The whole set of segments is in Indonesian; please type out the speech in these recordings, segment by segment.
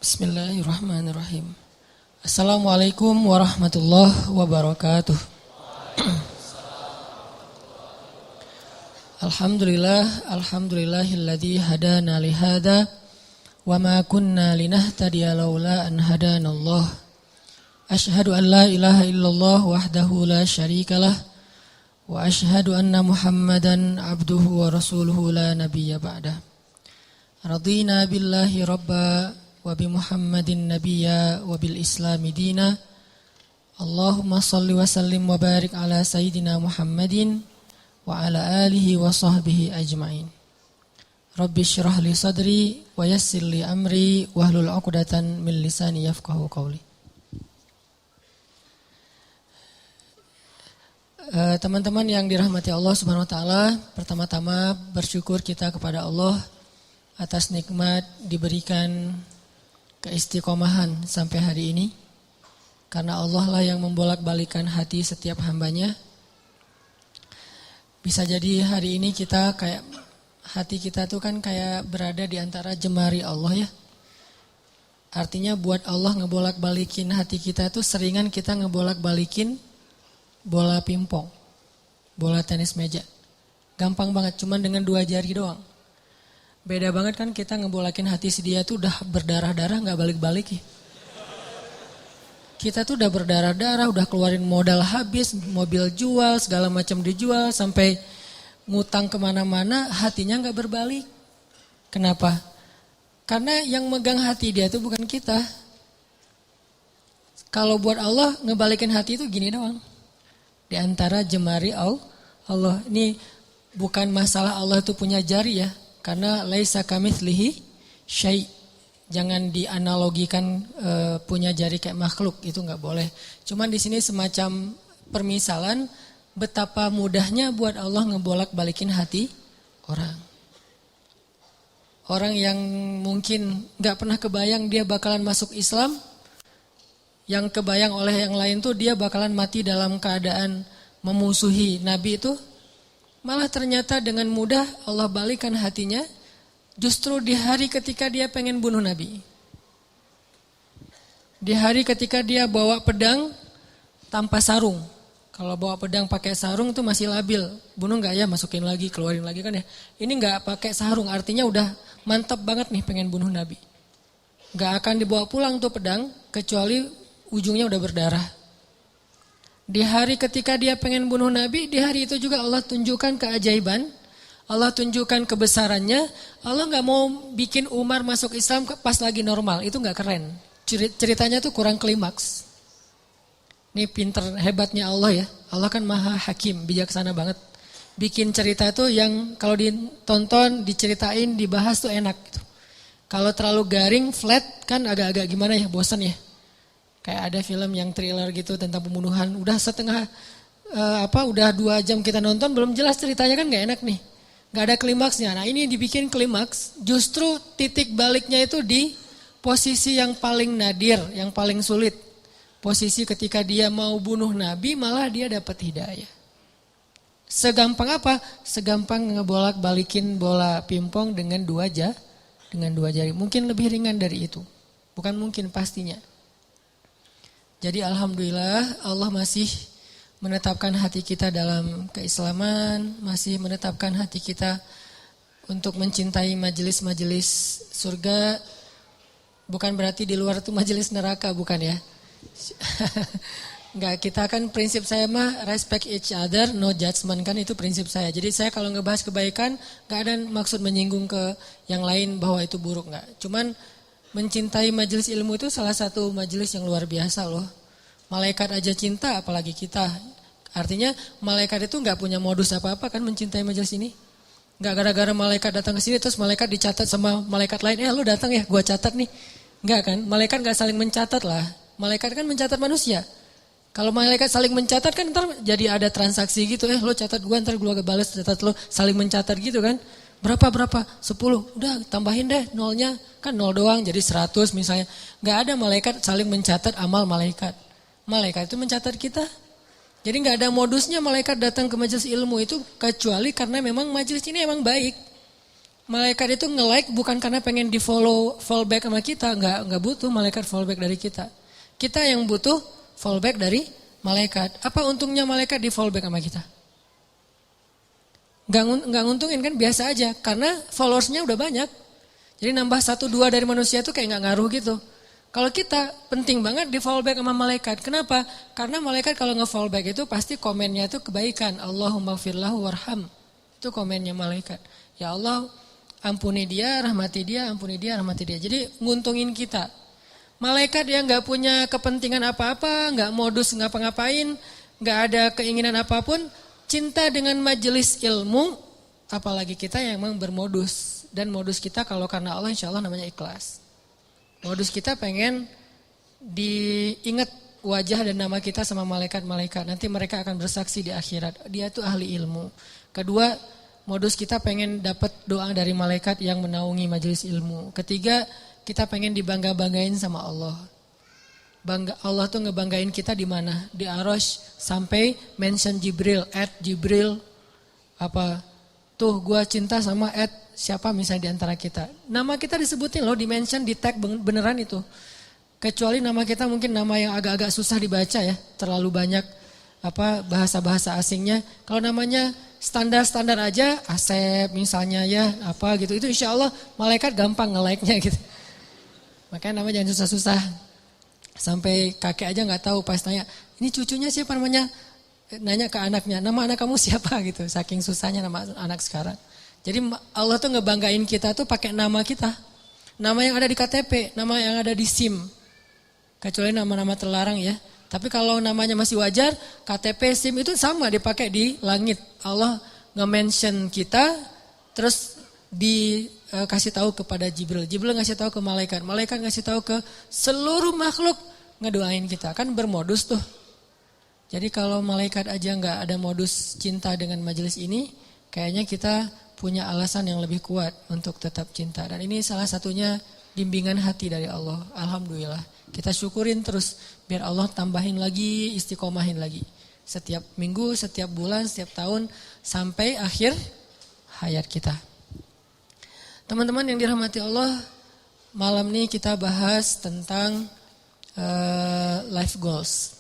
Bismillahirrahmanirrahim. Assalamualaikum warahmatullahi wabarakatuh. Alhamdulillahilladzi hadana lihada wa ma kunna linahtadiya laula an hadanallah. Asyhadu an la ilaha illallah wahdahu la syarikalah wa asyhadu anna Muhammadan abduhu wa rasuluhu la nabiyya ba'dah. Radina billahi rabba wa bi Muhammadin nabiyya wa bil islami dina. Allahumma salli wa sallim wa barik ala sayyidina Muhammadin wa ala alihi wa sahbihi ajma'in. Rabbi syrah li sadri wa yassir li amri wahlul 'uqdatan min lisani yafqahu qawli. Teman-teman yang dirahmati Allah Subhanahu wa taala, pertama-tama bersyukur kita kepada Allah atas nikmat diberikan keistiqomahan sampai hari ini. Karena Allah lah yang membolak-balikan hati setiap hambanya. Bisa jadi hari ini kita kayak hati kita tuh kan kayak berada di antara jemari Allah ya. Artinya buat Allah ngebolak-balikin hati kita tuh seringan kita ngebolak-balikin bola pingpong, bola tenis meja. Gampang banget, cuman dengan 2 jari doang. Beda banget kan kita ngebolakin hati si dia tuh udah berdarah-darah gak balik-balik ya. Kita tuh udah berdarah-darah, udah keluarin modal habis, mobil jual, segala macam dijual, sampai ngutang kemana-mana, hatinya gak berbalik. Kenapa? Karena yang megang hati dia tuh bukan kita. Kalau buat Allah ngebalikin hati itu gini doang. Di antara jemari Allah. Ini bukan masalah Allah itu punya jari ya. Karena laisa kamitslihi syai'. Jangan dianalogikan punya jari kayak makhluk, itu enggak boleh. Cuman di sini semacam permisalan betapa mudahnya buat Allah ngebolak-balikin hati orang. Orang yang mungkin enggak pernah kebayang dia bakalan masuk Islam, yang kebayang oleh yang lain tuh dia bakalan mati dalam keadaan memusuhi Nabi itu, malah ternyata dengan mudah Allah balikan hatinya justru di hari ketika dia pengen bunuh Nabi. Di hari ketika dia bawa pedang tanpa sarung. Kalau bawa pedang pakai sarung itu masih labil. Bunuh enggak ya, masukin lagi, keluarin lagi kan ya. Ini enggak pakai sarung, artinya udah mantap banget nih pengen bunuh Nabi. Enggak akan dibawa pulang tuh pedang kecuali ujungnya udah berdarah. Di hari ketika dia pengen bunuh Nabi, di hari itu juga Allah tunjukkan keajaiban, Allah tunjukkan kebesarannya. Allah gak mau bikin Umar masuk Islam pas lagi normal, itu gak keren. Ceritanya tuh kurang klimaks. Ini pinter hebatnya Allah ya. Allah kan maha hakim, bijaksana banget. Bikin cerita tuh yang kalau ditonton, diceritain, dibahas tuh enak gitu. Kalau terlalu garing, flat kan agak-agak gimana ya, bosan ya. Kayak ada film yang thriller gitu tentang pembunuhan, udah udah 2 jam kita nonton belum jelas ceritanya kan gak enak nih. Gak ada klimaksnya. Nah ini dibikin klimaks, justru titik baliknya itu di posisi yang paling nadir, yang paling sulit. Posisi ketika dia mau bunuh Nabi malah dia dapat hidayah. Segampang apa? Segampang ngebolak-balikin bola pingpong dengan 2 jari. Mungkin lebih ringan dari itu. Bukan mungkin, pastinya. Jadi alhamdulillah Allah masih menetapkan hati kita dalam keislaman, masih menetapkan hati kita untuk mencintai majelis-majelis surga. Bukan berarti di luar itu majelis neraka, bukan ya. Enggak, kita kan prinsip saya mah respect each other, no judgment, kan itu prinsip saya. Jadi saya kalau ngebahas kebaikan enggak ada maksud menyinggung ke yang lain bahwa itu buruk, enggak. Cuman mencintai majelis ilmu itu salah satu majelis yang luar biasa loh. Malaikat aja cinta, apalagi kita. Artinya malaikat itu gak punya modus apa-apa kan mencintai majelis ini. Gak gara-gara malaikat datang ke sini terus malaikat dicatat sama malaikat lain. Lu datang ya, gua catat nih. Enggak kan, malaikat gak saling mencatat lah. Malaikat kan mencatat manusia. Kalau malaikat saling mencatat kan ntar jadi ada transaksi gitu. Lu catat gua, ntar gua balas catat lu, saling mencatat gitu kan. Berapa? 10. Udah tambahin deh nolnya. Kan 0 doang jadi 100 misalnya. Gak ada malaikat saling mencatat amal malaikat. Malaikat itu mencatat kita. Jadi gak ada modusnya malaikat datang ke majelis ilmu itu kecuali karena memang majelis ini emang baik. Malaikat itu nge-like bukan karena pengen di follow back sama kita, nggak butuh malaikat follow back dari kita. Kita yang butuh follow back dari malaikat. Apa untungnya malaikat di follow back sama kita? Nggak nguntungin kan, biasa aja karena followersnya udah banyak. Jadi nambah 1-2 dari manusia itu kayak nggak ngaruh gitu. Kalau kita penting banget di follow back sama malaikat. Kenapa? Karena malaikat kalau nge-follow back itu pasti komennya itu kebaikan. Allahumma firlahu warham. Itu komennya malaikat. Ya Allah, ampuni dia, rahmati dia, ampuni dia, rahmati dia. Jadi nguntungin kita. Malaikat yang nggak punya kepentingan apa-apa, nggak modus ngapa-ngapain, nggak ada keinginan apapun, cinta dengan majelis ilmu, apalagi kita yang memang bermodus. Dan modus kita kalau karena Allah insya Allah namanya ikhlas. Modus kita pengen diingat wajah dan nama kita sama malaikat-malaikat. Nanti mereka akan bersaksi di akhirat. Dia tuh ahli ilmu. Kedua, modus kita pengen dapat doa dari malaikat yang menaungi majelis ilmu. Ketiga, kita pengen dibangga-banggain sama Allah. Allah tuh ngebanggain kita di mana? Di Arasy sampai mention Jibril, @Jibril apa? Tuh gua cinta sama siapa misalnya di antara kita. Nama kita disebutin loh, di-mention, di-tag beneran itu. Kecuali nama kita mungkin nama yang agak-agak susah dibaca ya, terlalu banyak bahasa-bahasa asingnya. Kalau namanya standar-standar aja, Asep misalnya ya, apa gitu. Itu insya Allah malaikat gampang nge-like-nya gitu. Makanya namanya jangan susah-susah. Sampai kakek aja nggak tahu pas tanya, ini cucunya siapa namanya? Nanya ke anaknya, nama anak kamu siapa gitu. Saking susahnya nama anak sekarang. Jadi Allah tuh ngebanggain kita tuh pakai nama kita. Nama yang ada di KTP, nama yang ada di SIM. Kecuali nama-nama terlarang ya. Tapi kalau namanya masih wajar, KTP, SIM itu sama dipakai di langit. Allah nge-mention kita, terus dikasih tahu kepada Jibril. Jibril ngasih tahu ke malaikat. Malaikat ngasih tahu ke seluruh makhluk, ngedoain kita. Kan bermodus tuh. Jadi kalau malaikat aja nggak ada modus cinta dengan majelis ini, kayaknya kita punya alasan yang lebih kuat untuk tetap cinta. Dan ini salah satunya bimbingan hati dari Allah. Alhamdulillah. Kita syukurin terus biar Allah tambahin lagi, istiqomahin lagi. Setiap minggu, setiap bulan, setiap tahun sampai akhir hayat kita. Teman-teman yang dirahmati Allah, malam ini kita bahas tentang life goals.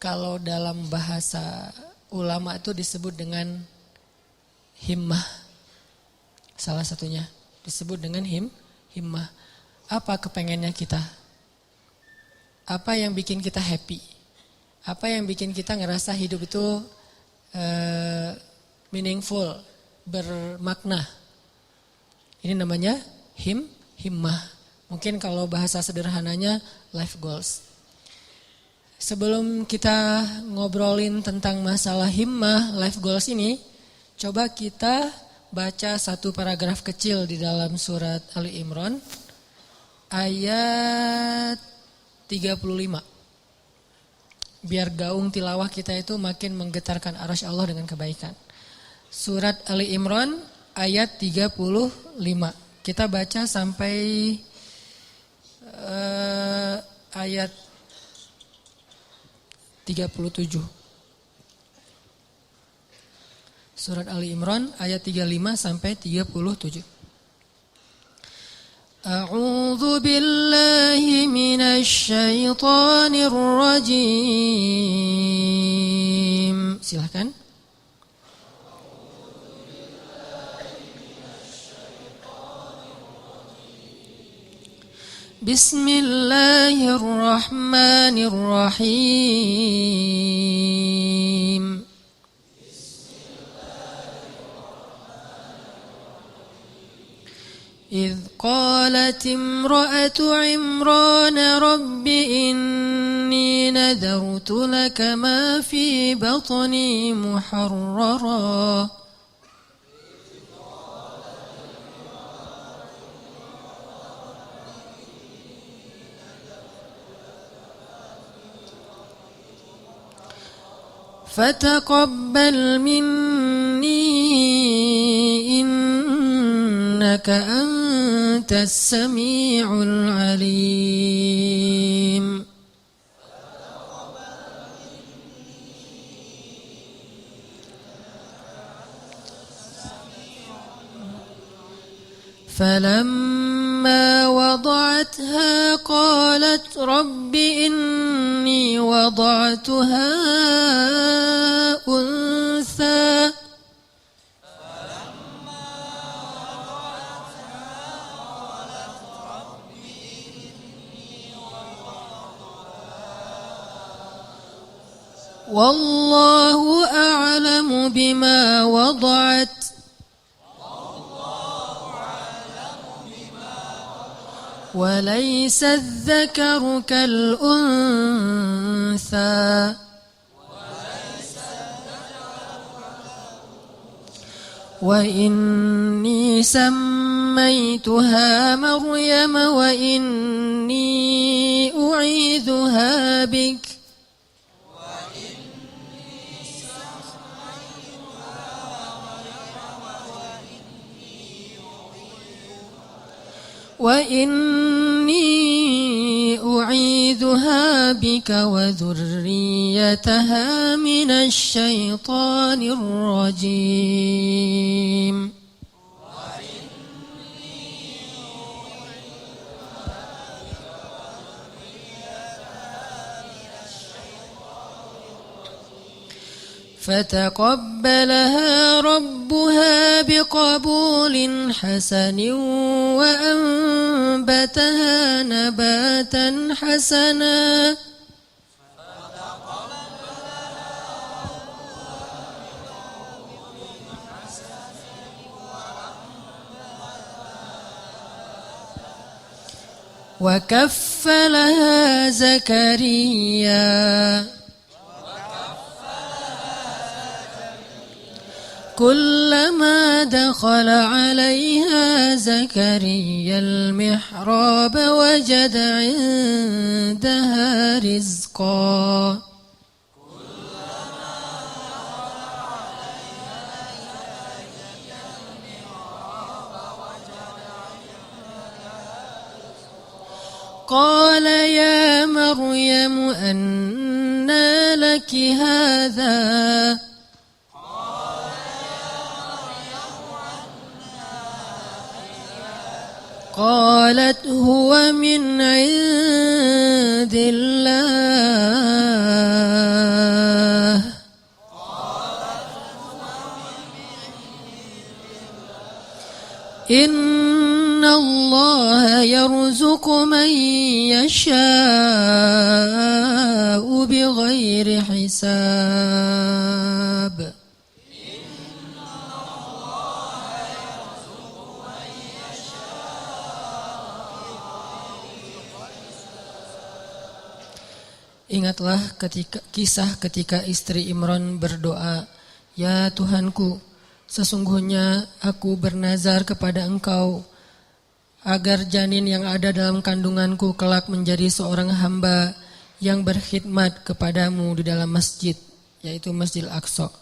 Kalau dalam bahasa ulama itu disebut dengan himmah. Salah satunya disebut dengan himmah. Apa kepengennya kita? Apa yang bikin kita happy? Apa yang bikin kita ngerasa hidup itu meaningful, bermakna? Ini namanya himmah. Mungkin kalau bahasa sederhananya life goals. Sebelum kita ngobrolin tentang masalah himmah, life goals ini, coba kita baca satu paragraf kecil di dalam surat Ali Imran ayat 35. Biar gaung tilawah kita itu makin menggetarkan arasy Allah dengan kebaikan. Surat Ali Imran ayat 35. Kita baca sampai ayat 37. Surat Ali Imran ayat 35 sampai 37. A'udzu billahi minasy syaithanir rajim. Silakan. Bismillahirrahmanirrahim. إذ قالت امرأة عمران رب إني نذرت لك ما في بطني محررا فتقبل مني إنك أنت السميع العليم. فلما وضعتها قالت رب إني وضعتها أنثى والله أعلم بما وضعت وليس الذكر كالأنثى وإني سميتها مريم وإني أعيذها بك أعيذها بك وذريتها من الشيطان الرجيم فتقبلها ربها بقبول حسن وأنبتها نباتا حسنا وكفلها زكريا كلما دخل عليها زكريا المحراب وجد عندها رزقا قال يا مريم أنى لك هذا قالت هو من عند الله إن الله يرزق من يشاء بغير حساب Ingatlah kisah ketika istri Imran berdoa, "Ya Tuhanku, sesungguhnya aku bernazar kepada Engkau agar janin yang ada dalam kandunganku kelak menjadi seorang hamba yang berkhidmat kepadamu di dalam masjid, yaitu Masjidil Aqsa.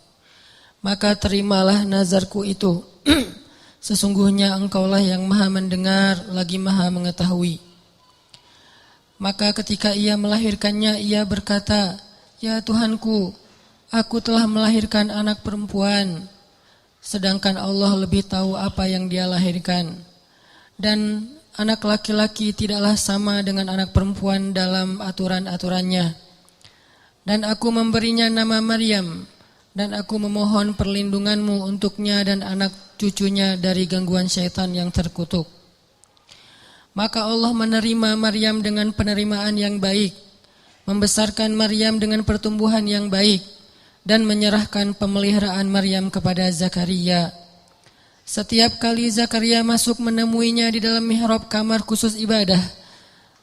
Maka terimalah nazarku itu. Sesungguhnya Engkaulah yang Maha mendengar lagi Maha mengetahui." Maka ketika ia melahirkannya, ia berkata, "Ya Tuhanku, aku telah melahirkan anak perempuan, sedangkan Allah lebih tahu apa yang dia lahirkan. Dan anak laki-laki tidaklah sama dengan anak perempuan dalam aturan-aturannya. Dan aku memberinya nama Maryam, dan aku memohon perlindunganmu untuknya dan anak cucunya dari gangguan syaitan yang terkutuk." Maka Allah menerima Maryam dengan penerimaan yang baik, membesarkan Maryam dengan pertumbuhan yang baik, dan menyerahkan pemeliharaan Maryam kepada Zakaria. Setiap kali Zakaria masuk menemuinya di dalam mihrab kamar khusus ibadah,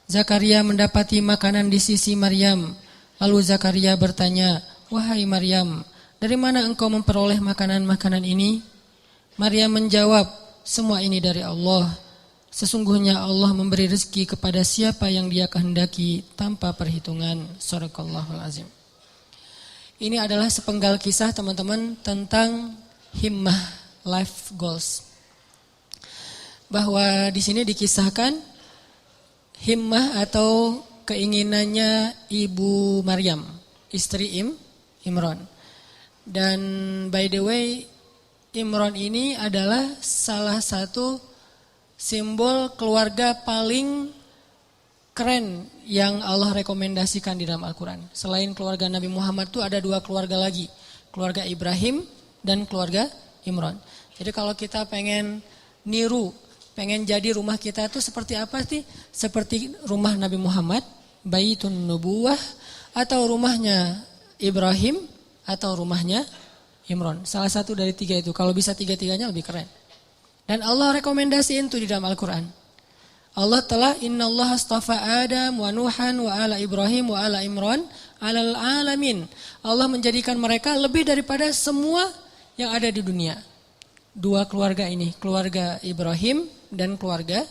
Zakaria mendapati makanan di sisi Maryam. Lalu Zakaria bertanya, "Wahai Maryam, dari mana engkau memperoleh makanan-makanan ini?" Maryam menjawab, "Semua ini dari Allah. Sesungguhnya Allah memberi rezeki kepada siapa yang Dia kehendaki tanpa perhitungan." Shadaqallahul azim. Ini adalah sepenggal kisah teman-teman tentang himmah, life goals. Bahwa di sini dikisahkan himmah atau keinginannya Ibu Maryam, istri Imran. Dan by the way, Imran ini adalah salah satu simbol keluarga paling keren yang Allah rekomendasikan di dalam Al-Quran. Selain keluarga Nabi Muhammad itu ada 2 keluarga lagi. Keluarga Ibrahim dan keluarga Imran. Jadi kalau kita pengen niru, pengen jadi rumah kita itu seperti apa sih? Seperti rumah Nabi Muhammad, Baitun Nubuwah, atau rumahnya Ibrahim, atau rumahnya Imran. Salah satu dari 3 itu. Kalau bisa 3-3-nya lebih keren. Dan Allah rekomendasiin itu di dalam Al-Quran. Allah telah innallaha astafa Adam wa Nuhan wa ala Ibrahim wa ala Imran alal alamin. Allah menjadikan mereka lebih daripada semua yang ada di dunia. 2 keluarga ini, keluarga Ibrahim dan keluarga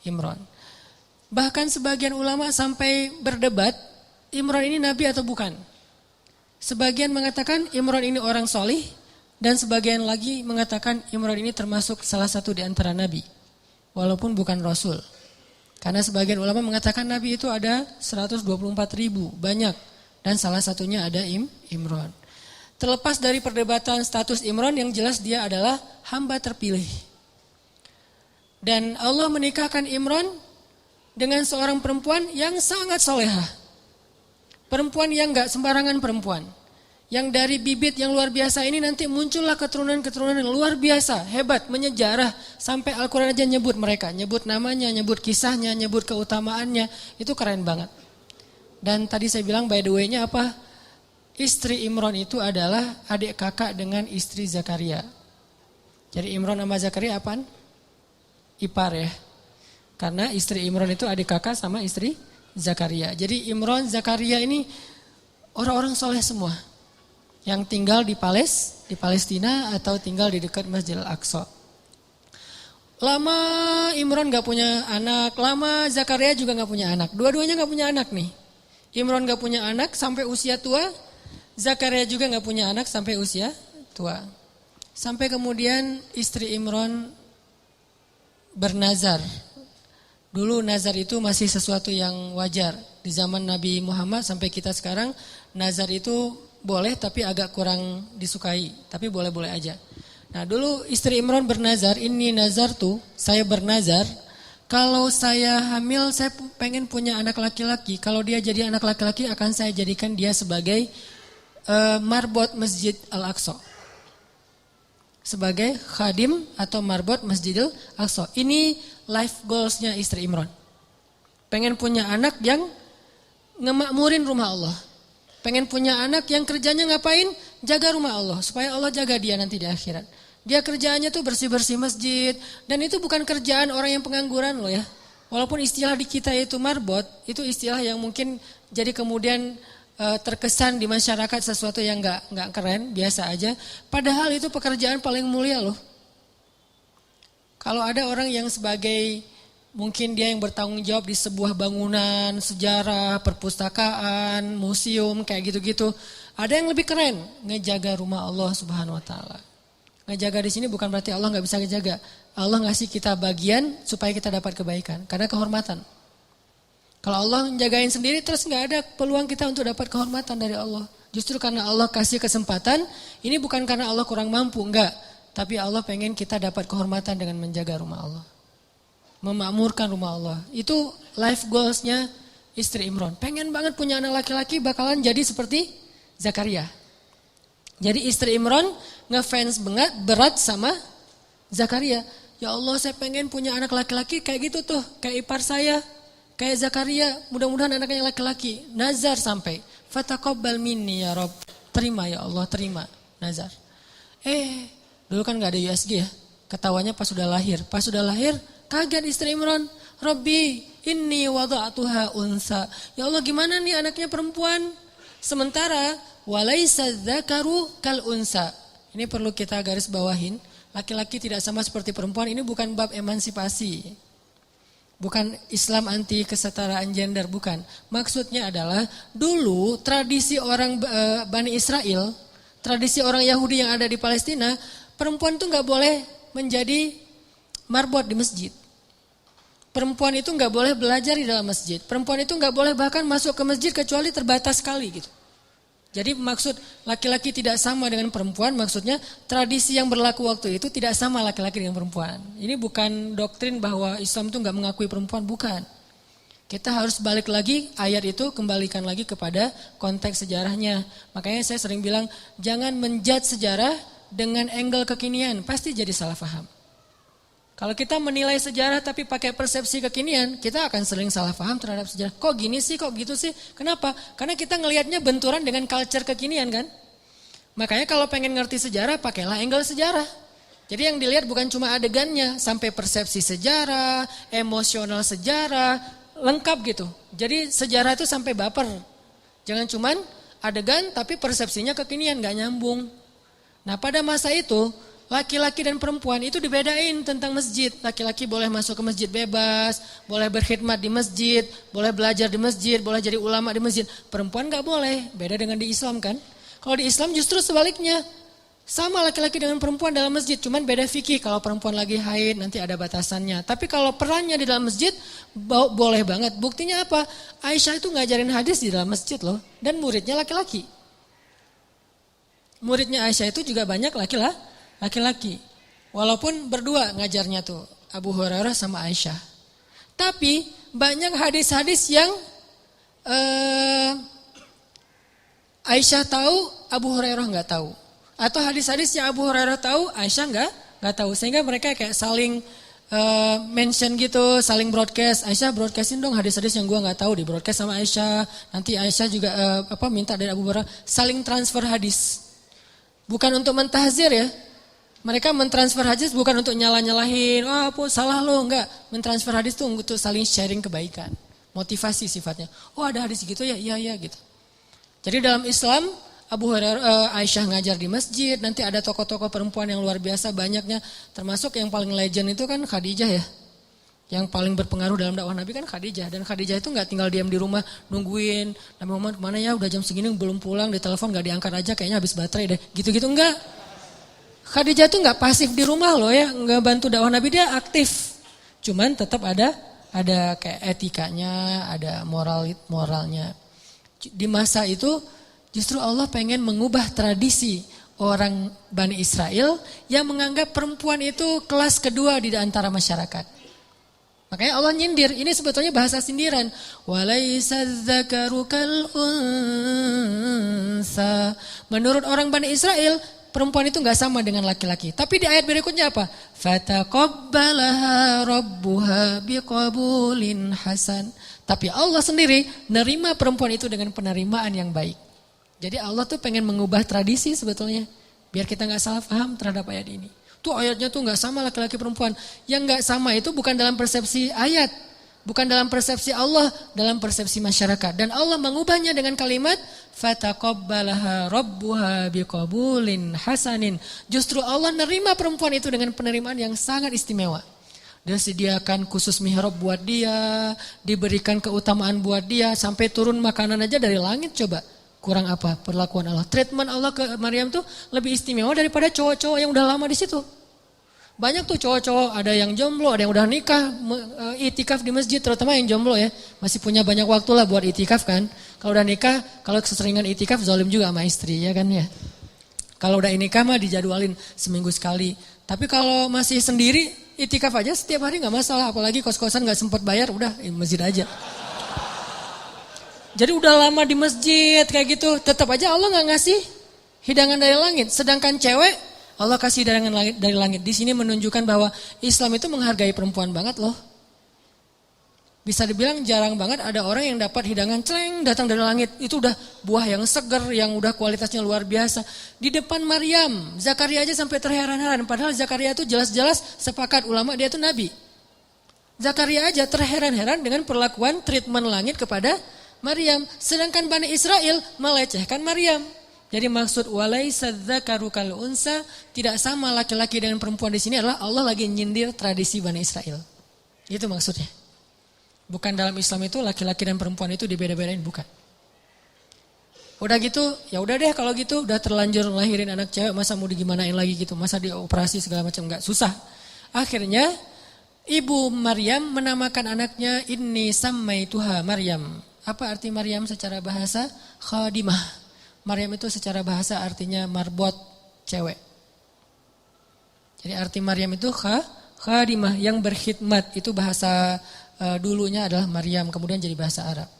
Imran. Bahkan sebagian ulama sampai berdebat, Imran ini nabi atau bukan? Sebagian mengatakan Imran ini orang solih, dan sebagian lagi mengatakan Imran ini termasuk salah satu di antara nabi, walaupun bukan rasul. Karena sebagian ulama mengatakan nabi itu ada 124.000, banyak, dan salah satunya ada Imran. Terlepas dari perdebatan status Imran, yang jelas dia adalah hamba terpilih. Dan Allah menikahkan Imran dengan seorang perempuan yang sangat solehah. Perempuan yang gak sembarangan perempuan. Yang dari bibit yang luar biasa ini nanti muncullah keturunan-keturunan yang luar biasa, hebat, menyejarah. Sampai Al-Quran aja nyebut mereka, nyebut namanya, nyebut kisahnya, nyebut keutamaannya. Itu keren banget. Dan tadi saya bilang by the way-nya apa? Istri Imran itu adalah adik kakak dengan istri Zakaria. Jadi Imran sama Zakaria apaan? Ipar ya. Karena istri Imran itu adik kakak sama istri Zakaria. Jadi Imran, Zakaria ini orang-orang soleh semua. Yang tinggal di Palestina atau tinggal di dekat Masjid Al-Aqsa. Lama Imran gak punya anak, lama Zakaria juga gak punya anak. Dua-duanya gak punya anak nih. Imran gak punya anak sampai usia tua, Zakaria juga gak punya anak sampai usia tua. Sampai kemudian istri Imran bernazar. Dulu nazar itu masih sesuatu yang wajar. Di zaman Nabi Muhammad sampai kita sekarang, nazar itu boleh tapi agak kurang disukai. Tapi boleh-boleh aja. Nah dulu istri Imran bernazar, ini nazar tuh, saya bernazar. Kalau saya hamil, saya pengen punya anak laki-laki. Kalau dia jadi anak laki-laki, akan saya jadikan dia sebagai marbot Masjid Al-Aqsa. Sebagai khadim atau marbot Masjidil Aqsa. Ini life goalsnya istri Imran. Pengen punya anak yang ngemakmurin rumah Allah. Pengen punya anak yang kerjanya ngapain? Jaga rumah Allah. Supaya Allah jaga dia nanti di akhirat. Dia kerjaannya tuh bersih-bersih masjid. Dan itu bukan kerjaan orang yang pengangguran loh ya. Walaupun istilah di kita itu marbot. Itu istilah yang mungkin jadi kemudian terkesan di masyarakat sesuatu yang nggak keren, biasa aja. Padahal itu pekerjaan paling mulia loh. Kalau ada orang yang sebagai mungkin dia yang bertanggung jawab di sebuah bangunan, sejarah, perpustakaan, museum kayak gitu-gitu, ada yang lebih keren, ngejaga rumah Allah Subhanahu Wa Taala. Ngejaga di sini bukan berarti Allah nggak bisa ngejaga. Allah ngasih kita bagian supaya kita dapat kebaikan, karena kehormatan. Kalau Allah menjagain sendiri terus nggak ada peluang kita untuk dapat kehormatan dari Allah. Justru karena Allah kasih kesempatan, ini bukan karena Allah kurang mampu, enggak. Tapi Allah pengen kita dapat kehormatan dengan menjaga rumah Allah. Memakmurkan rumah Allah. Itu life goalsnya istri Imran. Pengen banget punya anak laki-laki bakalan jadi seperti Zakaria. Jadi istri Imran ngefans banget berat sama Zakaria. Ya Allah saya pengen punya anak laki-laki kayak gitu tuh, kayak ipar saya. Kayak Zakaria, mudah-mudahan anaknya laki-laki. Nazar sampai. Fataqabbal minni ya Rabb. Terima ya Allah, terima. Nazar. Dulu kan gak ada USG ya. Ketawanya pas sudah lahir. Pas sudah lahir, kaget istri Imran. Rabbi, inni wada'atuha unsa. Ya Allah gimana nih anaknya perempuan? Sementara, walaysa dzakaru kal unsa. Ini perlu kita garis bawahin. Laki-laki tidak sama seperti perempuan. Ini bukan bab emansipasi. Bukan Islam anti kesetaraan gender, bukan. Maksudnya adalah dulu tradisi orang Bani Israel, tradisi orang Yahudi yang ada di Palestina, perempuan itu nggak boleh menjadi marbot di masjid. Perempuan itu nggak boleh belajar di dalam masjid. Perempuan itu nggak boleh bahkan masuk ke masjid kecuali terbatas sekali gitu. Jadi maksud laki-laki tidak sama dengan perempuan, maksudnya tradisi yang berlaku waktu itu tidak sama laki-laki dengan perempuan. Ini bukan doktrin bahwa Islam itu nggak mengakui perempuan, bukan. Kita harus balik lagi ayat itu, kembalikan lagi kepada konteks sejarahnya. Makanya saya sering bilang, jangan menjudge sejarah dengan angle kekinian, pasti jadi salah paham. Kalau kita menilai sejarah tapi pakai persepsi kekinian, kita akan sering salah paham terhadap sejarah. Kok gini sih, kok gitu sih? Kenapa? Karena kita ngelihatnya benturan dengan culture kekinian kan. Makanya kalau pengen ngerti sejarah, pakailah angle sejarah. Jadi yang dilihat bukan cuma adegannya, sampai persepsi sejarah, emosional sejarah, lengkap gitu. Jadi sejarah itu sampai baper. Jangan cuman adegan tapi persepsinya kekinian, gak nyambung. Nah pada masa itu, laki-laki dan perempuan itu dibedain tentang masjid. Laki-laki boleh masuk ke masjid bebas, boleh berkhidmat di masjid, boleh belajar di masjid, boleh jadi ulama di masjid. Perempuan gak boleh, beda dengan di Islam kan. Kalau di Islam justru sebaliknya. Sama laki-laki dengan perempuan dalam masjid, cuman beda fikih. Kalau perempuan lagi haid nanti ada batasannya. Tapi kalau perannya di dalam masjid boleh banget. Buktinya apa? Aisyah itu ngajarin hadis di dalam masjid loh. Dan muridnya laki-laki. Muridnya Aisyah itu juga banyak laki-laki. Walaupun berdua ngajarnya tuh, Abu Hurairah sama Aisyah. Tapi banyak hadis-hadis yang Aisyah tahu, Abu Hurairah nggak tahu. Atau hadis-hadis yang Abu Hurairah tahu, Aisyah nggak tahu. Sehingga mereka kayak saling mention gitu, saling broadcast. Aisyah broadcastin dong hadis-hadis yang gua nggak tahu, di broadcast sama Aisyah. Nanti Aisyah juga minta dari Abu Hurairah, saling transfer hadis. Bukan untuk mentahzir ya. Mereka mentransfer hadis bukan untuk nyalah-nyalahin, salah lo, enggak. Mentransfer hadis itu untuk saling sharing kebaikan. Motivasi sifatnya. Oh ada hadis gitu ya, iya gitu. Jadi dalam Islam, Abu Hurairah, Aisyah ngajar di masjid, nanti ada tokoh-tokoh perempuan yang luar biasa banyaknya. Termasuk yang paling legend itu kan Khadijah ya. Yang paling berpengaruh dalam dakwah Nabi kan Khadijah. Dan Khadijah itu enggak tinggal diam di rumah nungguin. Nabi Muhammad mana ya, udah jam segini belum pulang, di telepon enggak diangkat aja, kayaknya habis baterai deh. Gitu-gitu enggak. Khadijah tuh nggak pasif di rumah loh ya, nggak bantu dakwah Nabi, dia aktif. Cuman tetap ada kayak etikanya, ada moralnya. Di masa itu justru Allah pengen mengubah tradisi orang Bani Israel yang menganggap perempuan itu kelas kedua di antara masyarakat. Makanya Allah nyindir, ini sebetulnya bahasa sindiran. Walaisa dzakaru kal unsa. Menurut orang Bani Israel, perempuan itu nggak sama dengan laki-laki. Tapi di ayat berikutnya apa? Fataqabbalaha rabbuha biqabulin hasan. Tapi Allah sendiri nerima perempuan itu dengan penerimaan yang baik. Jadi Allah tuh pengen mengubah tradisi sebetulnya. Biar kita nggak salah paham terhadap ayat ini. Tuh ayatnya tuh nggak sama laki-laki perempuan. Yang nggak sama itu bukan dalam persepsi ayat. Bukan dalam persepsi Allah, dalam persepsi masyarakat. Dan Allah mengubahnya dengan kalimat fataqabbalaha rabbuha biqabulin hasanin. Justru Allah nerima perempuan itu dengan penerimaan yang sangat istimewa. Disediakan khusus mihrab buat dia, diberikan keutamaan buat dia, sampai turun makanan aja dari langit coba. Kurang apa perlakuan Allah? Treatment Allah ke Maryam tuh lebih istimewa daripada cowok-cowok yang udah lama di situ. Banyak tuh cowok-cowok, ada yang jomblo, ada yang udah nikah, itikaf di masjid, terutama yang jomblo ya. Masih punya banyak waktu lah buat itikaf kan. Kalau udah nikah, kalau keseringan itikaf zalim juga sama istri ya kan ya. Kalau udah nikah mah dijadwalin seminggu sekali. Tapi kalau masih sendiri, itikaf aja setiap hari gak masalah. Apalagi kos-kosan gak sempat bayar, udah masjid aja. Jadi udah lama di masjid kayak gitu, tetap aja Allah gak ngasih hidangan dari langit. Sedangkan cewek, Allah kasih hidangan dari langit. Di sini menunjukkan bahwa Islam itu menghargai perempuan banget loh. Bisa dibilang jarang banget ada orang yang dapat hidangan celeng datang dari langit. Itu udah buah yang seger, yang udah kualitasnya luar biasa. Di depan Maryam, Zakaria aja sampai terheran-heran. Padahal Zakaria itu jelas-jelas sepakat ulama dia itu nabi. Zakaria aja terheran-heran dengan perlakuan treatment langit kepada Maryam. Sedangkan Bani Israel melecehkan Maryam. Jadi maksud walaisa dzakaru kal unsa, tidak sama laki-laki dengan perempuan di sini adalah Allah lagi nyindir tradisi Bani Israel. Itu maksudnya. Bukan dalam Islam itu laki-laki dan perempuan itu dibeda-bedain, bukan. Udah gitu, ya udah deh kalau gitu, udah terlanjur lahirin anak cewek, masa mau digimanain lagi gitu, masa dioperasi segala macam, enggak, susah. Akhirnya ibu Maryam menamakan anaknya inni sammaituha Maryam. Apa arti Maryam secara bahasa? Khadimah. Maryam itu secara bahasa artinya marbot, cewek. Jadi arti Maryam itu khadimah, yang berkhidmat. Itu bahasa dulunya adalah Maryam, kemudian jadi bahasa Arab.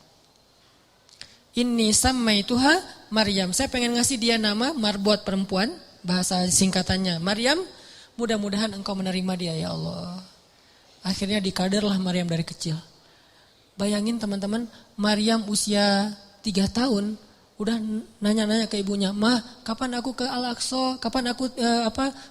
Inni sammaituha Maryam. Saya pengen ngasih dia nama marbot, perempuan, bahasa singkatannya Maryam. Mudah-mudahan engkau menerima dia ya Allah. Akhirnya dikaderlah Maryam dari kecil. Bayangin teman-teman, Maryam usia 3 tahun udah nanya-nanya ke ibunya, "Mah, kapan aku ke Al-Aqsa? Kapan aku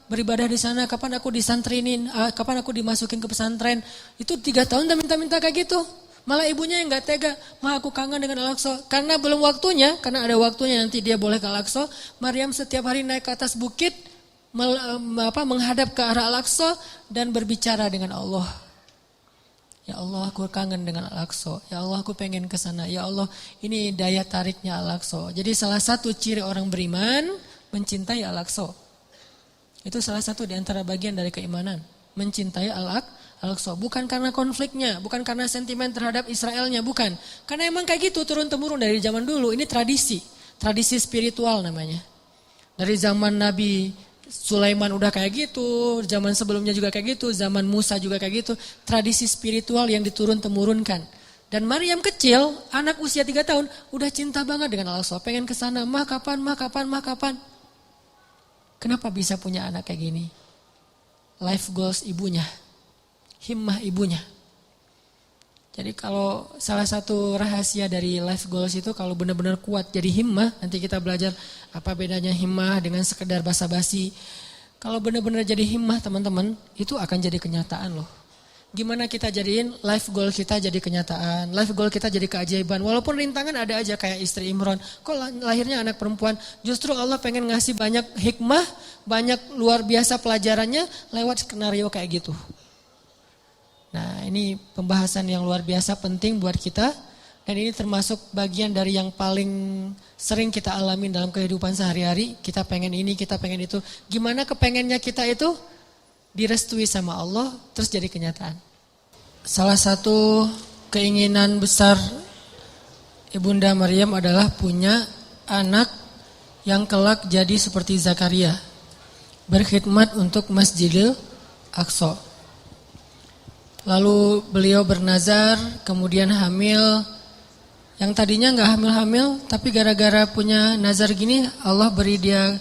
beribadah di sana? Kapan aku disantrinin? Kapan aku dimasukin ke pesantren?" Itu 3 tahun udah minta-minta kayak gitu. Malah ibunya yang gak tega, "Mah, aku kangen dengan Al-Aqsa." Karena belum waktunya, karena ada waktunya nanti dia boleh ke Al-Aqsa. Maryam setiap hari naik ke atas bukit, menghadap ke arah Al-Aqsa dan berbicara dengan Allah. Ya Allah, aku kangen dengan Al-Aqsa. Ya Allah, aku pengen ke sana. Ya Allah, ini daya tariknya Al-Aqsa. Jadi salah satu ciri orang beriman mencintai Al-Aqsa. Itu salah satu di antara bagian dari keimanan, mencintai Al-Aqsa. Bukan karena konfliknya, bukan karena sentimen terhadap Israelnya, bukan. Karena emang kayak gitu turun-temurun dari zaman dulu. Ini tradisi spiritual namanya. Dari zaman Nabi Sulaiman udah kayak gitu, zaman sebelumnya juga kayak gitu, zaman Musa juga kayak gitu. Tradisi spiritual yang diturun-temurunkan. Dan Maryam kecil, anak usia 3 tahun, udah cinta banget dengan Al-Aqsa. Pengen ke sana, "Mah kapan, mah kapan, mah kapan." Kenapa bisa punya anak kayak gini? Life goals ibunya, himmah ibunya. Jadi kalau salah satu rahasia dari life goals itu kalau benar-benar kuat jadi himmah, nanti kita belajar apa bedanya himmah dengan sekedar basa-basi. Kalau benar-benar jadi himmah teman-teman, itu akan jadi kenyataan loh. Gimana kita jadiin life goal kita jadi kenyataan, life goal kita jadi keajaiban. Walaupun rintangan ada aja kayak istri Imran, kok lahirnya anak perempuan. Justru Allah pengen ngasih banyak hikmah, banyak luar biasa pelajarannya lewat skenario kayak gitu. Nah, ini pembahasan yang luar biasa penting buat kita. Dan ini termasuk bagian dari yang paling sering kita alamin dalam kehidupan sehari-hari. Kita pengen ini, kita pengen itu. Gimana kepengennya kita itu direstui sama Allah, terus jadi kenyataan. Salah satu keinginan besar Ibunda Maryam adalah punya anak yang kelak jadi seperti Zakaria. Berkhidmat untuk Masjidil Aqsa. Lalu beliau bernazar, kemudian hamil. Yang tadinya gak hamil-hamil, tapi gara-gara punya nazar gini, Allah beri dia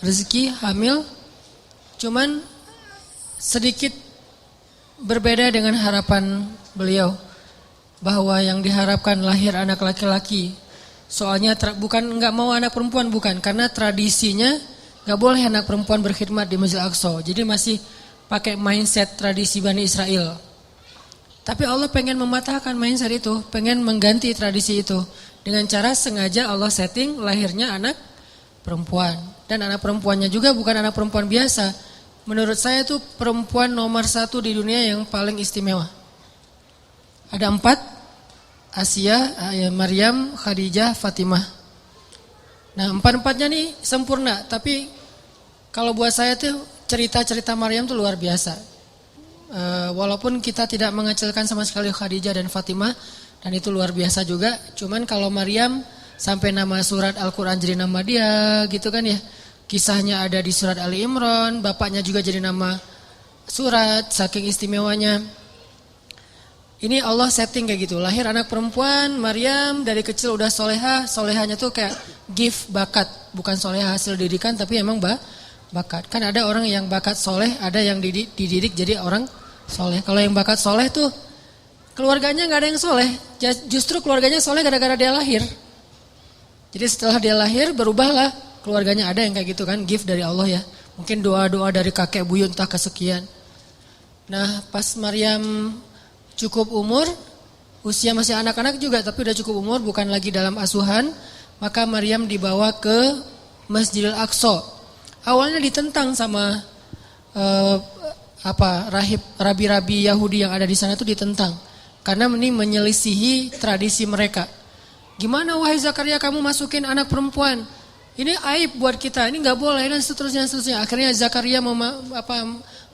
rezeki hamil. Cuman sedikit berbeda dengan harapan beliau. Bahwa yang diharapkan lahir anak laki-laki. Soalnya bukan gak mau anak perempuan, bukan. Karena tradisinya gak boleh anak perempuan berkhidmat di Masjid Al-Aqsa. Jadi masih pakai mindset tradisi Bani Israel. Tapi Allah pengen mematahkan mindset itu, pengen mengganti tradisi itu. Dengan cara sengaja Allah setting lahirnya anak perempuan. Dan anak perempuannya juga bukan anak perempuan biasa. Menurut saya itu perempuan nomor 1 di dunia yang paling istimewa. Ada 4, Asia, Maryam, Khadijah, Fatimah. Nah 4-4-nya nih sempurna, tapi kalau buat saya tuh cerita-cerita Maryam itu luar biasa. Walaupun kita tidak mengecilkan sama sekali Khadijah dan Fatimah, dan itu luar biasa juga. Cuman kalau Maryam sampai nama surat Al-Quran jadi nama dia gitu kan ya. Kisahnya ada di surat Ali Imran, bapaknya juga jadi nama surat, saking istimewanya. Ini Allah setting kayak gitu. Lahir anak perempuan, Maryam dari kecil udah solehah. Solehahnya tuh kayak gift, bakat. Bukan solehah hasil didikan tapi emang bakat. Kan ada orang yang bakat soleh, ada yang dididik jadi orang soleh. Kalau yang bakat soleh tuh keluarganya gak ada yang soleh. Justru keluarganya soleh gara-gara dia lahir. Jadi setelah dia lahir berubahlah keluarganya, ada yang kayak gitu kan, gift dari Allah ya. Mungkin doa-doa dari kakek buyut entah kesekian. Nah pas Maryam cukup umur, usia masih anak-anak juga tapi udah cukup umur, bukan lagi dalam asuhan, maka Maryam dibawa ke Masjidil Aqsa. Awalnya ditentang sama rabi-rabi Yahudi yang ada di sana itu ditentang karena ini menyelisihi tradisi mereka. Gimana wahai Zakaria kamu masukin anak perempuan? Ini aib buat kita, ini nggak boleh dan seterusnya. Akhirnya Zakaria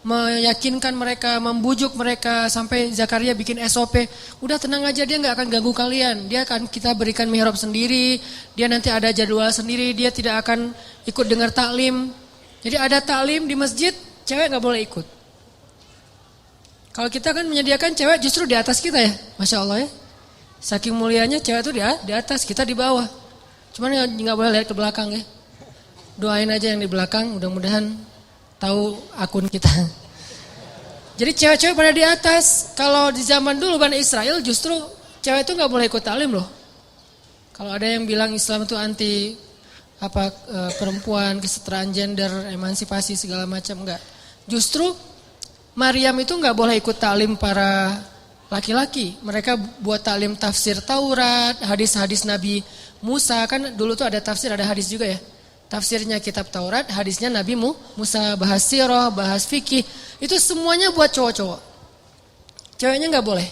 meyakinkan mereka, membujuk mereka sampai Zakaria bikin SOP. Udah tenang aja, dia nggak akan ganggu kalian. Dia akan kita berikan mihrab sendiri. Dia nanti ada jadwal sendiri. Dia tidak akan ikut dengar taklim. Jadi ada taklim di masjid, cewek nggak boleh ikut. Kalau kita kan menyediakan cewek justru di atas kita ya, masya Allah ya. Saking mulianya cewek itu di atas, kita di bawah. Cuman nggak boleh lihat ke belakang ya. Doain aja yang di belakang, mudah-mudahan tahu akun kita. Jadi cewek-cewek pada di atas. Kalau di zaman dulu Bani Israel justru cewek itu nggak boleh ikut taklim loh. Kalau ada yang bilang Islam itu anti perempuan, kesetaraan gender, emansipasi segala macam, enggak. Justru Maryam itu nggak boleh ikut taklim para laki-laki. Mereka buat taklim tafsir Taurat, hadis-hadis Nabi Musa, kan dulu tuh ada tafsir, ada hadis juga ya. Tafsirnya kitab Taurat, hadisnya Nabi Musa, bahas sirah, bahas fikih. Itu semuanya buat cowok-cowok. Ceweknya nggak boleh.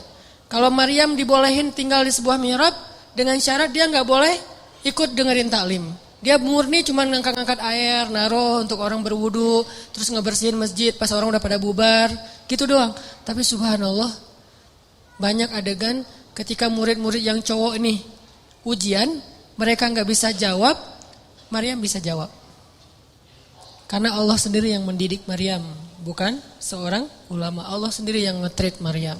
Kalau Maryam dibolehin tinggal di sebuah mihrab dengan syarat dia nggak boleh ikut dengerin taklim. Dia murni cuma ngangkat-ngangkat air, naruh untuk orang berwudu, terus ngebersihin masjid pas orang udah pada bubar, gitu doang. Tapi subhanallah, banyak adegan ketika murid-murid yang cowok ini ujian, mereka nggak bisa jawab, Maryam bisa jawab. Karena Allah sendiri yang mendidik Maryam, bukan seorang ulama. Allah sendiri yang nge-treat Maryam.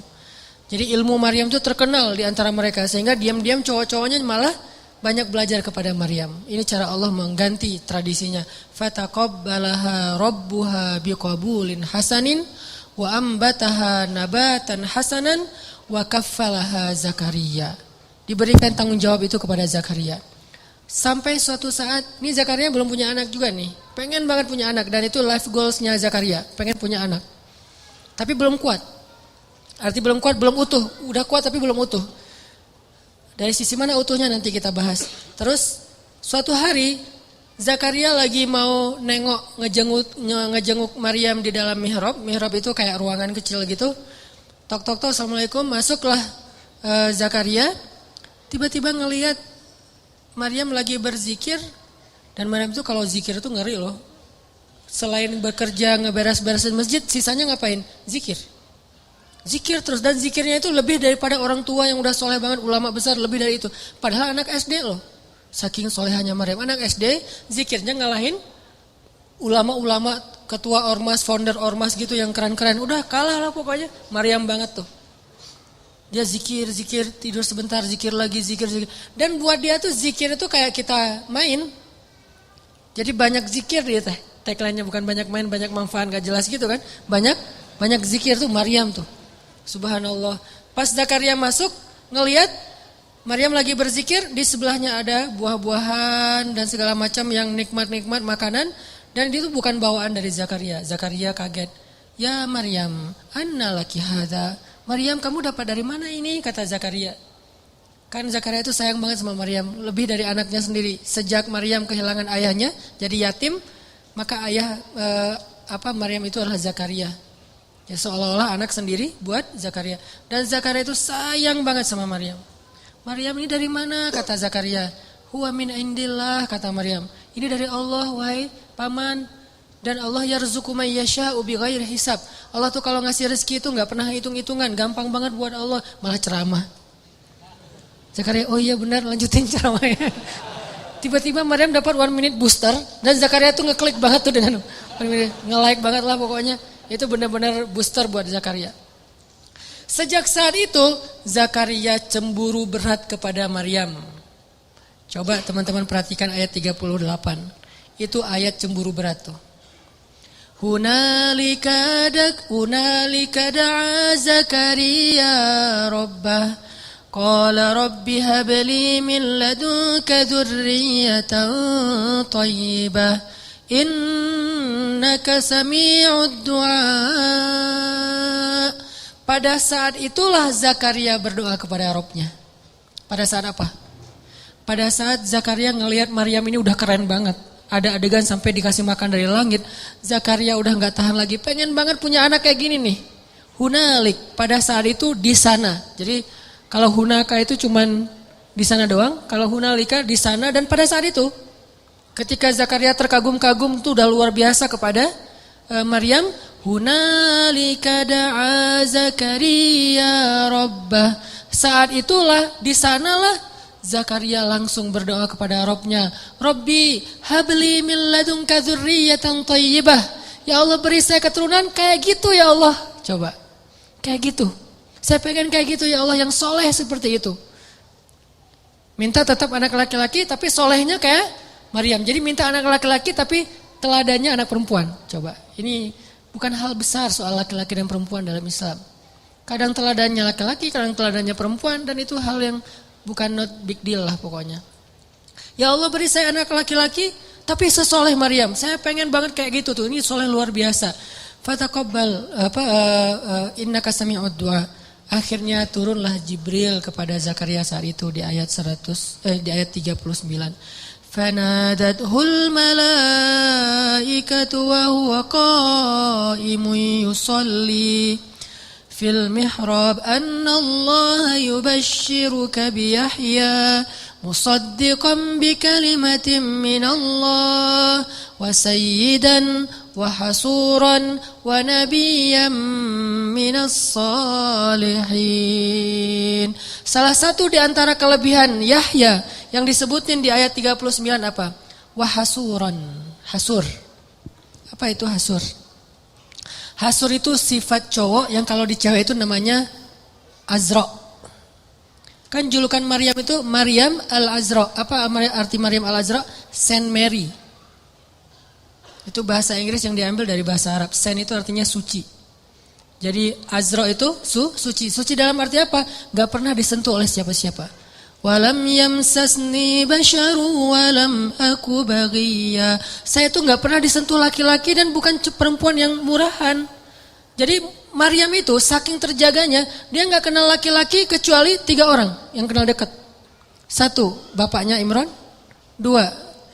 Jadi ilmu Maryam itu terkenal di antara mereka, sehingga diam-diam cowok-cowoknya malah banyak belajar kepada Maryam. Ini cara Allah mengganti tradisinya. Fataqabbalaha rabbuha biqabulin hasanin wa ambataha nabatan hasanan wa kaffalaha Zakaria. Diberikan tanggung jawab itu kepada Zakaria. Sampai suatu saat, ini Zakaria belum punya anak juga nih. Pengen banget punya anak dan itu life goalsnya Zakaria, pengen punya anak. Tapi belum kuat. Arti belum kuat, belum utuh. Udah kuat tapi belum utuh. Dari sisi mana utuhnya nanti kita bahas. Terus suatu hari Zakaria lagi mau ngejenguk Maryam di dalam mihrab. Mihrab itu kayak ruangan kecil gitu. Tok-tok-tok, assalamualaikum, masuklah Zakaria. Tiba-tiba ngelihat Maryam lagi berzikir. Dan Maryam itu kalau zikir itu ngeri loh. Selain bekerja ngeberes-beresin masjid, sisanya ngapain? Zikir. Zikir terus, dan zikirnya itu lebih daripada orang tua yang udah soleh banget, ulama besar, lebih dari itu. Padahal anak SD loh. Saking solehanya Maryam, anak SD zikirnya ngalahin ulama-ulama, ketua ormas, founder ormas gitu yang keren-keren. Udah kalah lah pokoknya, Maryam banget tuh. Dia zikir, tidur sebentar, zikir lagi, zikir. Dan buat dia tuh zikir itu kayak kita main. Jadi banyak zikir dia teh. Tagline-nya bukan banyak main, banyak manfaat, gak jelas gitu kan. Banyak zikir tuh Maryam tuh. Subhanallah. Pas Zakaria masuk, ngelihat Maryam lagi berzikir, di sebelahnya ada buah-buahan dan segala macam yang nikmat-nikmat makanan, dan itu bukan bawaan dari Zakaria. Zakaria kaget. Ya Maryam, anna laki hadza? Maryam, kamu dapat dari mana ini? Kata Zakaria. Kan Zakaria itu sayang banget sama Maryam, lebih dari anaknya sendiri. Sejak Maryam kehilangan ayahnya, jadi yatim, maka Maryam itu adalah Zakaria. Ya seolah-olah anak sendiri buat Zakaria. Dan Zakaria itu sayang banget sama Maryam. Maryam ini dari mana? Kata Zakaria. Huwa min indillah, kata Maryam. Ini dari Allah, wahai paman. Dan Allah yarzuqu may yasha'u bighairi hisab. Allah tuh kalau ngasih rezeki itu enggak pernah hitung-hitungan, gampang banget buat Allah, malah ceramah. Zakaria, oh iya benar, lanjutin ceramahnya. Tiba-tiba Maryam dapat 1 minute booster dan Zakaria tuh ngeklik banget tuh dengan 1 minute, nge-like banget lah pokoknya. Itu benar-benar booster buat Zakaria. Sejak saat itu Zakaria cemburu berat kepada Maryam. Coba teman-teman perhatikan ayat 38. Itu ayat cemburu berat tuh. Hunalika da'a Zakaria rabbah qala rabbi habli min ladunka dzurriyyatan thayyibah innaka sami'ud du'a. Pada saat itulah Zakaria berdoa kepada Rabbnya. Pada saat apa? Pada saat Zakaria ngelihat Maryam ini udah keren banget. Ada adegan sampai dikasih makan dari langit. Zakaria udah gak tahan lagi. Pengen banget punya anak kayak gini nih. Hunalik. Pada saat itu di sana. Jadi kalau hunaka itu cuman di sana doang. Kalau hunalika di sana dan pada saat itu. Ketika Zakaria terkagum-kagum itu udah luar biasa kepada Maryam, hunalika da'a Zakaria rabbah. Saat itulah, di sanalah Zakaria langsung berdoa kepada Rabbnya. Rabbi habli min ladunka dzurriyyatan thayyibah. Ya Allah, beri saya keturunan kayak gitu ya Allah. Coba. Kayak gitu. Saya pengen kayak gitu ya Allah, yang soleh seperti itu. Minta tetap anak laki-laki tapi solehnya kayak Maryam. Jadi minta anak laki-laki tapi teladannya anak perempuan. Coba, ini bukan hal besar soal laki-laki dan perempuan dalam Islam. Kadang teladannya laki-laki, kadang teladannya perempuan, dan itu hal yang bukan not big deal lah pokoknya. Ya Allah, beri saya anak laki-laki tapi sesoleh Maryam. Saya pengen banget kayak gitu tuh. Ini soleh luar biasa. Fataqabbal innaka sami'ud du'a. Akhirnya turunlah Jibril kepada Zakaria saat itu di ayat 39. Fanadathul malaikatu wa huwa qa'imun yusalli fil mihrab anna Allah yubashshiruka bi Yahya musaddiqan bi kalimatin min Allah wa sayyidan wa hasuran wa nabiyyan minas salihin. Salah satu di antara kelebihan Yahya yang disebutin di ayat 39 apa? Wahasuran. Hasur. Apa itu hasur? Hasur itu sifat cowok yang kalau di cewek itu namanya Azra. Kan julukan Maryam itu Maryam al-Azra. Apa arti Maryam al-Azra? Saint Mary. Itu bahasa Inggris yang diambil dari bahasa Arab. Saint itu artinya suci. Jadi Azra itu suci. Suci dalam arti apa? Gak pernah disentuh oleh siapa-siapa. Walam yamsasni basyaru walam aku baghiya. Saya itu gak pernah disentuh laki-laki dan bukan perempuan yang murahan. Jadi Maryam itu saking terjaganya, dia gak kenal laki-laki kecuali 3 orang yang kenal dekat. 1, bapaknya Imran. 2,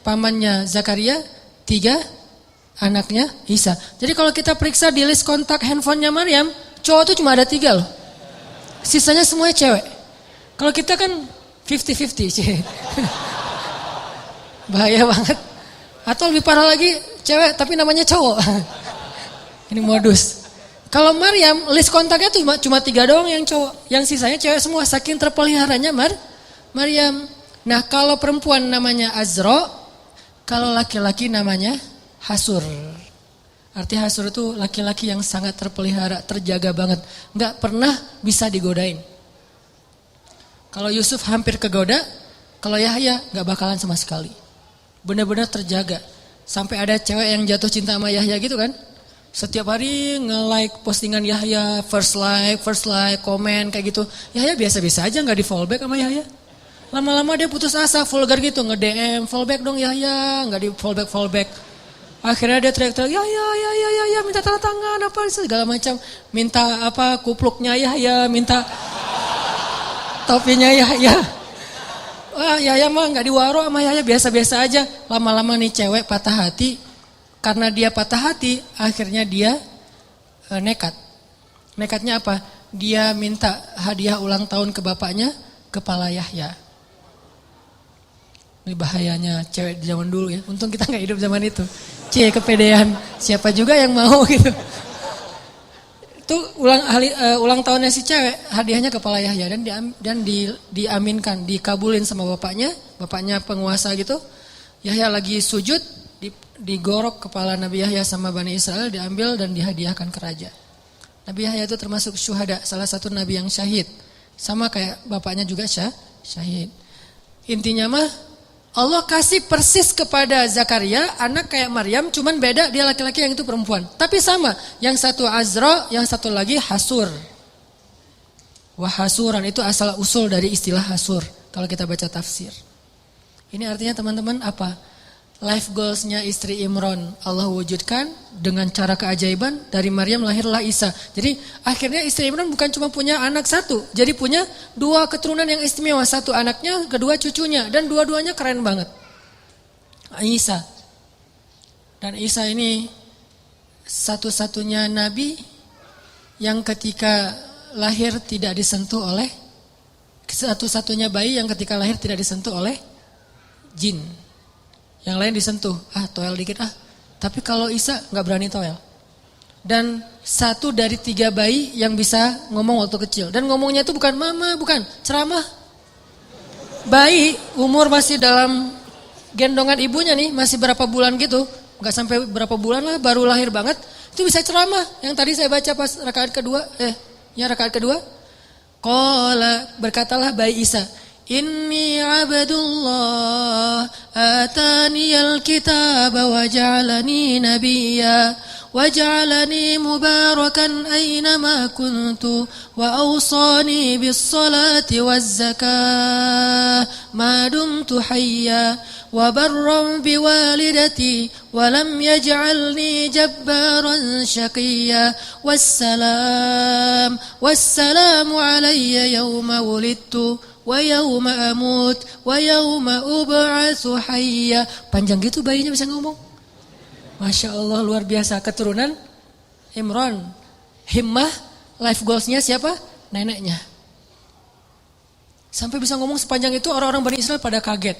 pamannya Zakaria. 3, anaknya Isa. Jadi kalau kita periksa di list kontak handphonenya Maryam, cowok itu cuma ada 3 loh. Sisanya semuanya cewek. Kalau kita kan 50-50. Bahaya banget. Atau lebih parah lagi, cewek tapi namanya cowok. Ini modus. Kalau Maryam, list kontaknya tuh cuma 3 doang yang cowok. Yang sisanya cewek semua, saking terpeliharanya Maryam. Nah, kalau perempuan namanya Azra, kalau laki-laki namanya Hasur. Arti Hasur itu laki-laki yang sangat terpelihara, terjaga banget. Nggak pernah bisa digodain. Kalau Yusuf hampir kegoda, kalau Yahya nggak bakalan sama sekali. Benar-benar terjaga. Sampai ada cewek yang jatuh cinta sama Yahya gitu kan. Setiap hari nge-like postingan Yahya, first like, komen kayak gitu. Yahya biasa-biasa aja, nggak di follow back sama Yahya. Lama-lama dia putus asa, vulgar gitu, nge-DM, follow back dong Yahya, nggak di follow back. Akhirnya dia teriak-teriak, ya, minta tanda tangan, apa segala macam. Minta apa, kupluknya Yahya, minta topinya Yahya. Wah, Yahya mah nggak diwaro sama Yahya, biasa-biasa aja. Lama-lama nih cewek patah hati. Karena dia patah hati, akhirnya dia nekat. Nekatnya apa? Dia minta hadiah ulang tahun ke bapaknya, kepala Yahya. Ini bahayanya cewek di zaman dulu ya. Untung kita nggak hidup zaman itu. Kepedean. Siapa juga yang mau gitu. Itu ulang tahunnya si cewek, hadiahnya kepala Yahya dan diaminkan, dikabulin sama bapaknya penguasa gitu. Yahya lagi sujud, digorok kepala Nabi Yahya sama Bani Israel, diambil dan dihadiahkan ke raja. Nabi Yahya itu termasuk syuhada, salah satu nabi yang syahid. Sama kayak bapaknya juga syahid. Intinya mah Allah kasih persis kepada Zakaria, anak kayak Maryam, cuman beda dia laki-laki, yang itu perempuan. Tapi sama, yang satu Azra, yang satu lagi Hasur. Wahasuran itu asal usul dari istilah Hasur, kalau kita baca tafsir. Ini artinya teman-teman apa? Life goalsnya istri Imran Allah wujudkan dengan cara keajaiban. Dari Maryam lahirlah Isa. Jadi akhirnya istri Imran bukan cuma punya anak satu, jadi punya 2 keturunan yang istimewa. 1 anaknya, kedua cucunya, dan dua-duanya keren banget. Isa. Dan Isa ini satu-satunya nabi yang ketika lahir tidak disentuh oleh, satu-satunya bayi yang ketika lahir tidak disentuh oleh jin. Yang lain disentuh, toel dikit Tapi kalau Isa nggak berani toel. Dan 1 dari 3 bayi yang bisa ngomong waktu kecil. Dan ngomongnya itu bukan mama, bukan ceramah. Bayi umur masih dalam gendongan ibunya nih, masih berapa bulan gitu. Nggak sampai berapa bulan lah, baru lahir banget. Itu bisa ceramah. Yang tadi saya baca pas rakaat kedua. Rakaat kedua. Qala, berkatalah bayi Isa. Inni abdullah ataniyal kitaba wa ja'alani nabiyya wa ja'alani mubarakan aynama kuntu wa awsani bis salati waz zakah ma dumtu hayya wa barran biwalidati wa lam yaj'alni jabbaran syaqiyya wassalamu alayya yawma wulidtu wa yawma amut wa yawma ub'atsu hayya. Panjang gitu bayinya bisa ngomong. Masya Allah, luar biasa. Keturunan Imran. Himmah, life goalsnya siapa? Neneknya. Sampai bisa ngomong sepanjang itu, orang-orang Bani Israel pada kaget.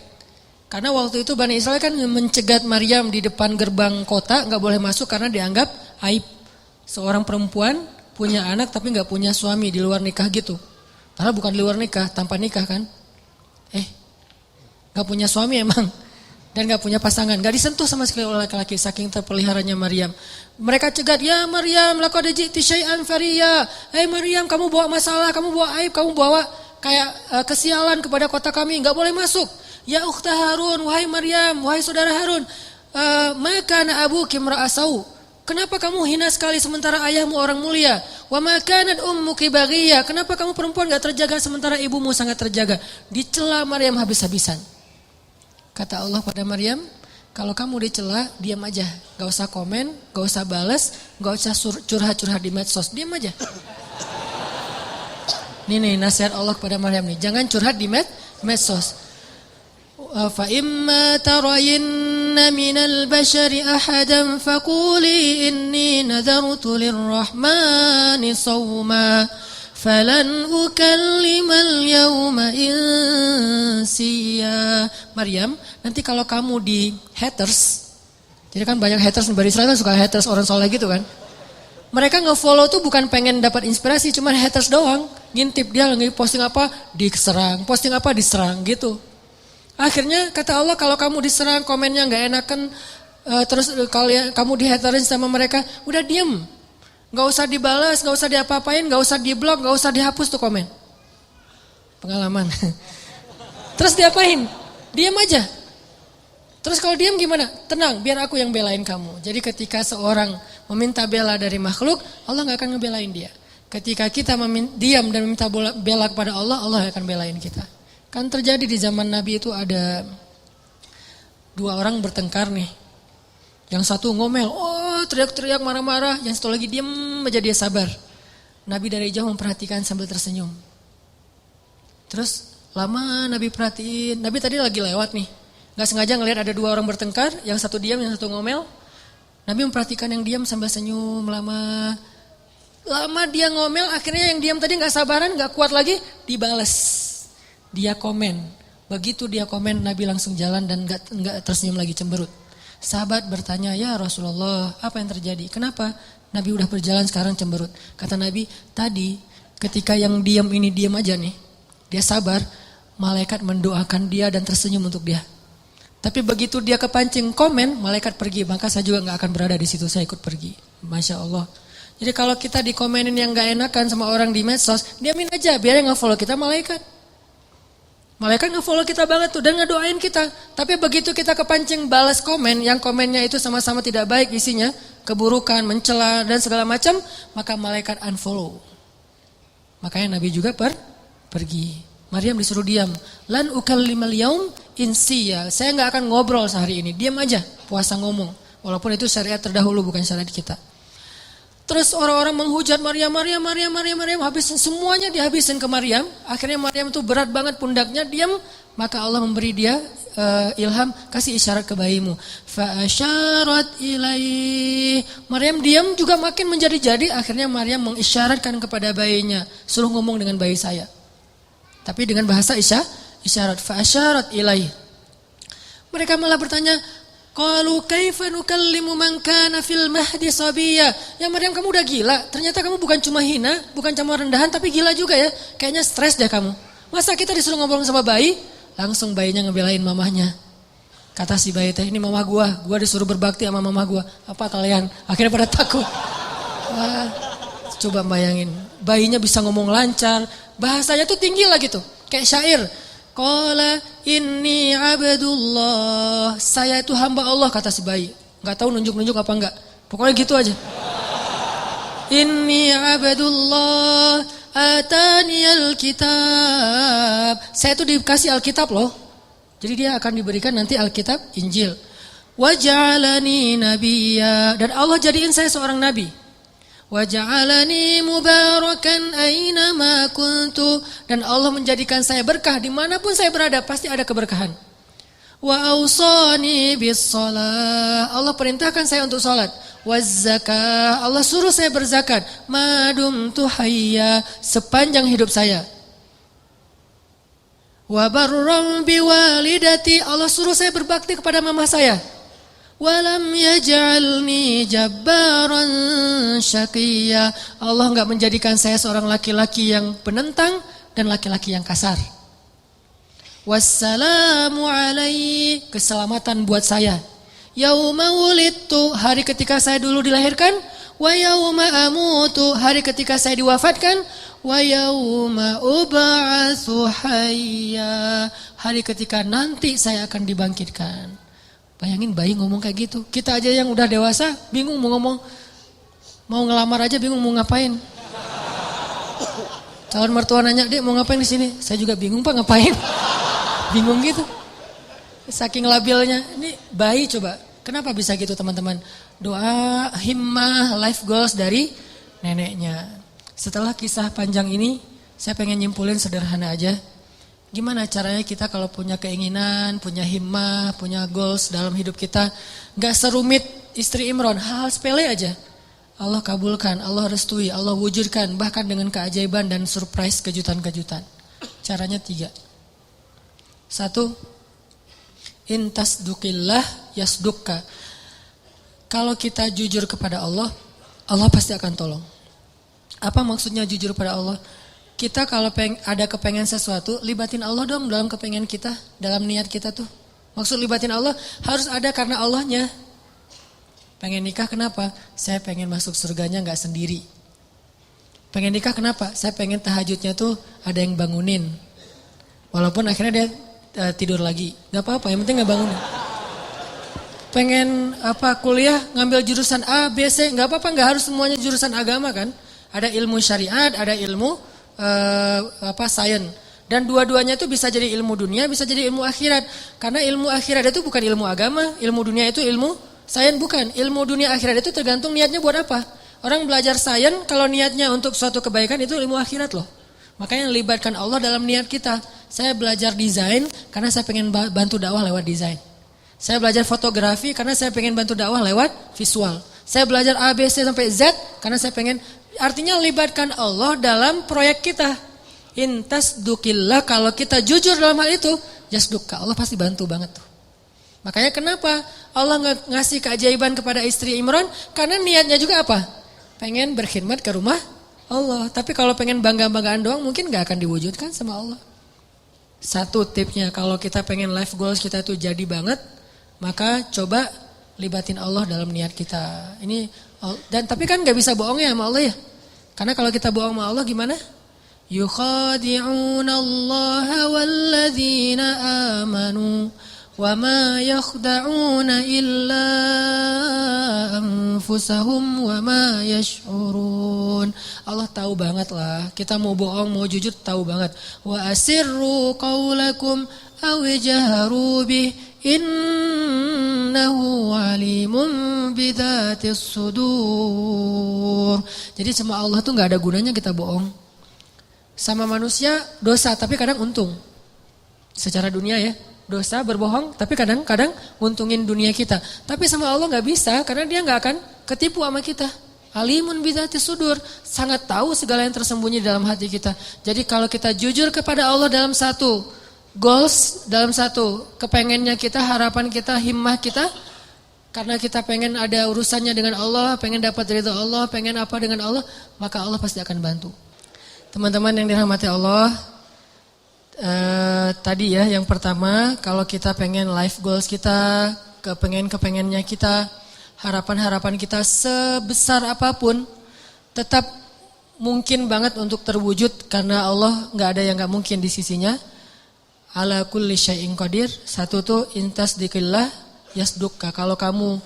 Karena waktu itu Bani Israel kan mencegat Maryam di depan gerbang kota, gak boleh masuk karena dianggap aib. Seorang perempuan punya anak tapi gak punya suami, di luar nikah gitu. Padahal bukan di luar nikah, tanpa nikah kan. Gak punya suami emang. Dan gak punya pasangan. Gak disentuh sama sekali oleh laki-laki, saking terpeliharanya Maryam. Mereka cegat, ya Maryam, laqad ji'ti syai'an fariya. Maryam, kamu bawa masalah, kamu bawa aib, kamu bawa kayak kesialan kepada kota kami. Gak boleh masuk. Ya ukhta Harun, wahai Maryam, wahai saudara Harun. Maka na abuki imra'asau. Kenapa kamu hina sekali sementara ayahmu orang mulia? Wa ma kanat ummuki baghiyya. Kenapa kamu perempuan enggak terjaga sementara ibumu sangat terjaga? Dicela Maryam habis-habisan. Kata Allah pada Maryam, kalau kamu dicela, diam aja. Enggak usah komen, enggak usah balas, enggak usah curhat-curhat di medsos, diam aja. Ini nasihat Allah kepada Maryam nih, jangan curhat di medsos. Fa imma tarayinna minal bashari ahadan faquli inni nadartu lirrahmani sawma falan ukallimal yawma insiya. Maryam, nanti kalau kamu di haters, jadi kan banyak haters di Bani Israel kan suka haters orang soleh gitu kan. Mereka nge-follow tuh bukan pengen dapat inspirasi, cuma haters doang. Ngintip dia lagi posting apa, diserang, posting apa diserang gitu. Akhirnya kata Allah, kalau kamu diserang, komennya gak enakan, terus kamu dihaterin sama mereka, udah diem. Gak usah dibalas, gak usah diapa-apain, gak usah diblok, gak usah dihapus tuh komen. Pengalaman. Terus diapain? Diem aja. Terus kalau diem gimana? Tenang, biar aku yang belain kamu. Jadi ketika seorang meminta bela dari makhluk, Allah gak akan ngebelain dia. Ketika kita diam dan meminta bela kepada Allah, Allah akan belain kita. Kan terjadi di zaman Nabi itu ada 2 orang bertengkar nih. Yang satu ngomel, teriak-teriak marah-marah. Yang satu lagi diam aja, dia sabar. Nabi dari jauh memperhatikan sambil tersenyum. Terus lama Nabi perhatiin. Nabi tadi lagi lewat nih. Gak sengaja ngelihat ada 2 orang bertengkar. Yang satu diam, yang satu ngomel. Nabi memperhatikan yang diam sambil senyum lama. Lama dia ngomel, akhirnya yang diam tadi gak sabaran, gak kuat lagi, dibales. Dia komen, begitu dia komen Nabi langsung jalan dan enggak tersenyum lagi, cemberut. Sahabat bertanya, ya Rasulullah, apa yang terjadi? Kenapa Nabi udah berjalan sekarang cemberut? Kata Nabi, tadi ketika yang diam ini diam aja nih, dia sabar, malaikat mendoakan dia dan tersenyum untuk dia. Tapi begitu dia kepancing komen, malaikat pergi, maka saya juga gak akan berada di situ, saya ikut pergi. Masya Allah. Jadi kalau kita dikomenin yang gak enakan sama orang di medsos, diamin aja, biar yang nge-follow kita malaikat. Malaikat nge-follow kita banget tuh dan ngedoain kita. Tapi begitu kita kepancing balas komen, yang komennya itu sama-sama tidak baik isinya, keburukan, mencela dan segala macam, maka malaikat unfollow. Makanya Nabi juga pergi. Maryam disuruh diam. Lan ukallimal yaum insiya. Saya enggak akan ngobrol sehari ini. Diam aja, puasa ngomong. Walaupun itu syariat terdahulu bukan syariat kita. Terus orang-orang menghujat Maryam, habisin semuanya dihabisin ke Maryam. Akhirnya Maryam itu berat banget pundaknya, diam. Maka Allah memberi dia ilham, kasih isyarat ke bayimu. Fa asyarat ilaih. Maryam diam juga makin menjadi-jadi. Akhirnya Maryam mengisyaratkan kepada bayinya, suruh ngomong dengan bayi saya. Tapi dengan bahasa isyarat. Fa asyarat ilaih. Mereka malah bertanya, qalu kaifa nukallimu man kana fil mahdi sabiyya. Ya Maryam, kamu udah gila. Ternyata kamu bukan cuma hina, bukan cuma rendahan, tapi gila juga ya. Kayaknya stres deh kamu. Masa kita disuruh ngobrol sama bayi? Langsung bayinya ngebelain mamahnya. Kata si bayi teh, ini mama gua disuruh berbakti sama mama gua. Apa kalian? Akhirnya pada takut. Wah, coba bayangin, bayinya bisa ngomong lancar, bahasanya tuh tinggi lah gitu, kayak syair. Qala inni abdullah, saya itu hamba Allah, kata si bayi. Gak tahu nunjuk-nunjuk apa enggak, pokoknya gitu aja. Inni abdullah atani alkitab, saya itu dikasih Alkitab loh. Jadi dia akan diberikan nanti Alkitab, Injil. Waj'alani nabiyya, dan Allah jadiin saya seorang nabi. Waj'alani mubarakan aina ma kuntu, dan Allah menjadikan saya berkah dimanapun saya berada, pasti ada keberkahan. Wa awsani bis shalah, Allah perintahkan saya untuk salat. Waz zakah, Allah suruh saya berzakat. Madumtu hayya, sepanjang hidup saya. Wa barram biwalidati, Allah suruh saya berbakti kepada mama saya. Walam yaj'alni jabbaran syaqiyya, Allah enggak menjadikan saya seorang laki-laki yang penentang dan laki-laki yang kasar. Wassalamu alaihi, keselamatan buat saya. Yauma wulidtu, hari ketika saya dulu dilahirkan. Wa yauma amutu, hari ketika saya diwafatkan. Wa yauma ub'atsu hayya, hari ketika nanti saya akan dibangkitkan. Bayangin bayi ngomong kayak gitu. Kita aja yang udah dewasa bingung mau ngomong. Mau ngelamar aja bingung mau ngapain. Calon mertua nanya, "Dek, mau ngapain di sini?" Saya juga bingung, Pak, ngapain? Bingung gitu. Saking labilnya. Ini bayi coba. Kenapa bisa gitu, teman-teman? Doa, himmah, life goals dari neneknya. Setelah kisah panjang ini, saya pengen nyimpulin sederhana aja. Gimana caranya kita kalau punya keinginan, punya himmah, punya goals dalam hidup kita, gak serumit istri Imron, hal sepele aja. Allah kabulkan, Allah restui, Allah wujudkan, bahkan dengan keajaiban dan surprise, kejutan-kejutan. Caranya 3. 1, intasdukillah yasdukka. Kalau kita jujur kepada Allah, Allah pasti akan tolong. Apa maksudnya jujur pada Allah? Kita kalau ada kepengen sesuatu, libatin Allah dong dalam kepengen kita, dalam niat kita tuh. Maksud libatin Allah harus ada karena Allahnya. Pengen nikah kenapa? Saya pengen masuk surganya gak sendiri. Pengen nikah kenapa? Saya pengen tahajudnya tuh ada yang bangunin. Walaupun akhirnya dia tidur lagi. Gak apa-apa, yang penting gak bangunin. Pengen kuliah ngambil jurusan A, B, C, gak apa-apa, gak harus semuanya jurusan agama kan. Ada ilmu syariat, ada ilmu sains. Dan dua-duanya itu bisa jadi ilmu dunia, bisa jadi ilmu akhirat. Karena ilmu akhirat itu bukan ilmu agama, ilmu dunia itu ilmu sains bukan. Ilmu dunia akhirat itu tergantung niatnya buat apa. Orang belajar sains kalau niatnya untuk suatu kebaikan itu ilmu akhirat loh. Makanya libatkan Allah dalam niat kita. Saya belajar desain karena saya pengen bantu dakwah lewat desain. Saya belajar fotografi karena saya pengen bantu dakwah lewat visual. Saya belajar A, B, C sampai Z karena saya pengen. Artinya libatkan Allah dalam proyek kita. Intasdukillah, kalau kita jujur dalam hal itu, yasdukka, Allah pasti bantu banget tuh. Makanya kenapa Allah ngasih keajaiban kepada istri Imran? Karena niatnya juga apa? Pengen berkhidmat ke rumah Allah. Tapi kalau pengen bangga-banggaan doang mungkin gak akan diwujudkan sama Allah. 1 tipsnya, kalau kita pengen life goals kita tuh jadi banget, maka coba libatin Allah dalam niat kita. Tapi kan gak bisa bohong ya sama Allah ya. Karena kalau kita bohong sama Allah gimana? Yukhadi'una Allah walladzina amanu wa ma yakhda'una illa anfusahum wa ma yash'urun. Allah tahu banget lah. Kita mau bohong, mau jujur tahu banget. Wa asirru qawlakum aw jaharu bih innahu alimun bidzatis sudur. Jadi sama Allah tuh gak ada gunanya kita bohong. Sama manusia dosa tapi kadang untung. Secara dunia ya, dosa berbohong tapi kadang-kadang untungin dunia kita. Tapi sama Allah gak bisa karena dia gak akan ketipu sama kita. Alimun bidzatis sudur, sangat tahu segala yang tersembunyi dalam hati kita. Jadi kalau kita jujur kepada Allah dalam satu goals dalam satu, kepengennya kita, harapan kita, himmah kita, karena kita pengen ada urusannya dengan Allah, pengen dapat ridha Allah, pengen apa dengan Allah, maka Allah pasti akan bantu. Teman-teman yang dirahmati Allah, tadi ya yang pertama, kalau kita pengen life goals kita, kepengennya kita, harapan-harapan kita sebesar apapun, tetap mungkin banget untuk terwujud karena Allah nggak ada yang nggak mungkin di sisinya. Ala kulli syai'in qadir. Satu tuh intasdiqillah yasduqka. Kalau kamu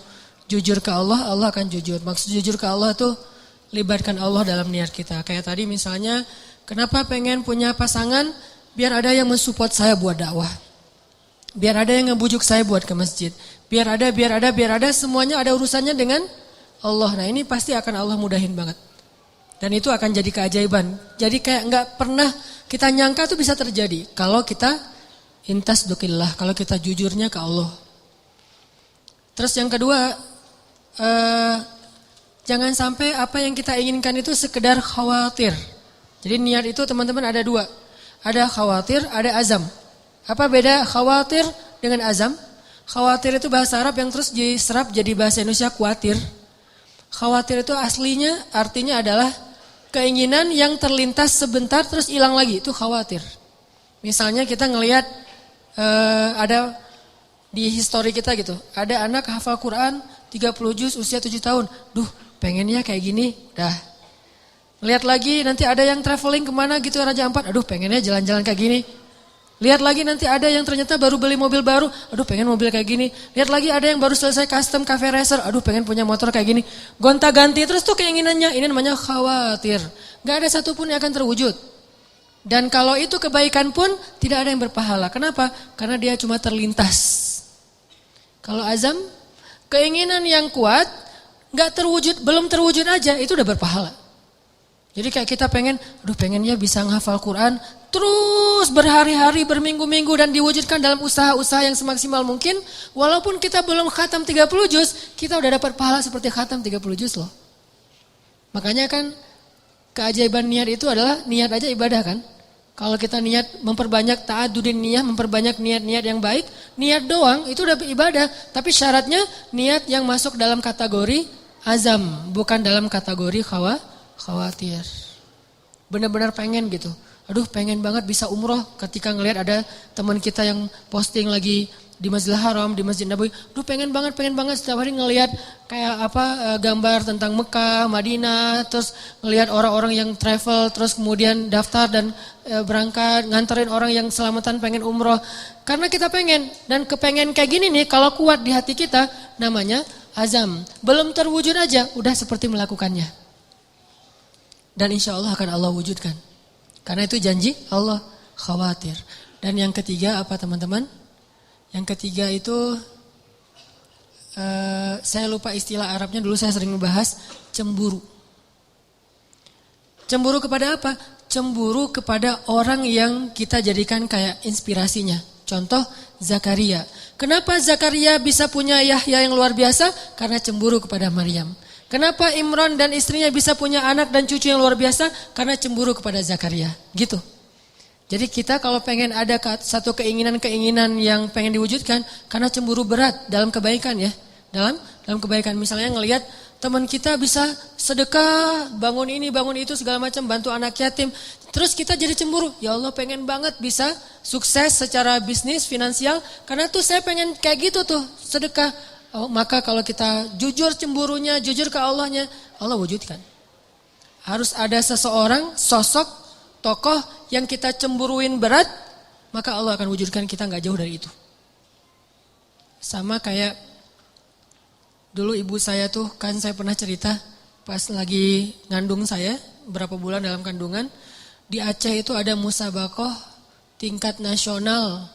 jujur ke Allah, Allah akan jujur. Maksud jujur ke Allah tuh libatkan Allah dalam niat kita. Kayak tadi misalnya, kenapa pengen punya pasangan? Biar ada yang mensupport saya buat dakwah. Biar ada yang ngebujuk saya buat ke masjid. Biar ada, semuanya ada urusannya dengan Allah. Nah ini pasti akan Allah mudahin banget. Dan itu akan jadi keajaiban. Jadi kayak nggak pernah kita nyangka tuh bisa terjadi. Kalau kita intasduqillah, kalau kita jujurnya ke Allah. Terus yang kedua, jangan sampai apa yang kita inginkan itu sekedar khawatir. Jadi niat itu teman-teman ada dua. Ada khawatir, ada azam. Apa beda khawatir dengan azam? Khawatir itu bahasa Arab yang terus diserap jadi bahasa Indonesia khawatir. Khawatir itu aslinya artinya adalah keinginan yang terlintas sebentar terus hilang lagi. Itu khawatir. Misalnya kita ngelihat ada di histori kita gitu. Ada anak hafal Quran 30 juz usia 7 tahun. Duh pengennya kayak gini. Dah. Lihat lagi nanti ada yang traveling kemana gitu Raja Ampat. Aduh pengennya jalan-jalan kayak gini. Lihat lagi nanti ada yang ternyata baru beli mobil baru. Aduh pengen mobil kayak gini. Lihat lagi ada yang baru selesai custom cafe racer. Aduh pengen punya motor kayak gini. Gonta-ganti terus tuh keinginannya. Ini namanya khawatir. Gak ada satupun yang akan terwujud. Dan kalau itu kebaikan pun tidak ada yang berpahala. Kenapa? Karena dia cuma terlintas. Kalau azam, keinginan yang kuat, gak terwujud, belum terwujud aja, itu udah berpahala. Jadi kayak kita pengennya bisa menghafal Quran, terus berhari-hari, berminggu-minggu dan diwujudkan dalam usaha-usaha yang semaksimal mungkin. Walaupun kita belum khatam 30 juz, kita udah dapat pahala seperti khatam 30 juz loh. Makanya kan keajaiban niat itu adalah niat aja ibadah kan. Kalau kita niat memperbanyak ta'adudin niyah, memperbanyak niat-niat yang baik, niat doang itu udah ibadah. Tapi syaratnya niat yang masuk dalam kategori azam, bukan dalam kategori khawatir. Benar-benar pengen gitu. Aduh pengen banget bisa umroh ketika ngelihat ada teman kita yang posting lagi di Masjidil Haram, di Masjid Nabawi. Aduh pengen banget setiap hari ngelihat kayak gambar tentang Mekah, Madinah, terus ngelihat orang-orang yang travel, terus kemudian daftar dan berangkat, nganterin orang yang selamatan pengen umroh. Karena kita pengen, dan kepengen kayak gini nih kalau kuat di hati kita namanya azam. Belum terwujud aja udah seperti melakukannya. Dan insya Allah akan Allah wujudkan. Karena itu janji Allah, khawatir. Dan yang ketiga apa teman-teman? Yang ketiga itu saya lupa istilah Arabnya, dulu saya sering membahas cemburu. Cemburu kepada apa? Cemburu kepada orang yang kita jadikan kayak inspirasinya. Contoh Zakaria. Kenapa Zakaria bisa punya Yahya yang luar biasa? Karena cemburu kepada Maryam. Kenapa Imran dan istrinya bisa punya anak dan cucu yang luar biasa? Karena cemburu kepada Zakaria. Gitu. Jadi kita kalau pengen ada satu keinginan-keinginan yang pengen diwujudkan, karena cemburu berat dalam kebaikan ya. Dalam kebaikan misalnya ngelihat teman kita bisa sedekah, bangun ini, bangun itu segala macam, bantu anak yatim. Terus kita jadi cemburu. Ya Allah pengen banget bisa sukses secara bisnis, finansial. Karena tuh saya pengen kayak gitu tuh, sedekah. Oh, maka kalau kita jujur cemburunya, jujur ke Allahnya, Allah wujudkan. Harus ada seseorang, sosok, tokoh yang kita cemburuin berat, maka Allah akan wujudkan, kita gak jauh dari itu. Sama kayak dulu ibu saya tuh, kan saya pernah cerita pas lagi ngandung saya, berapa bulan dalam kandungan, di Aceh itu ada musabakoh tingkat nasional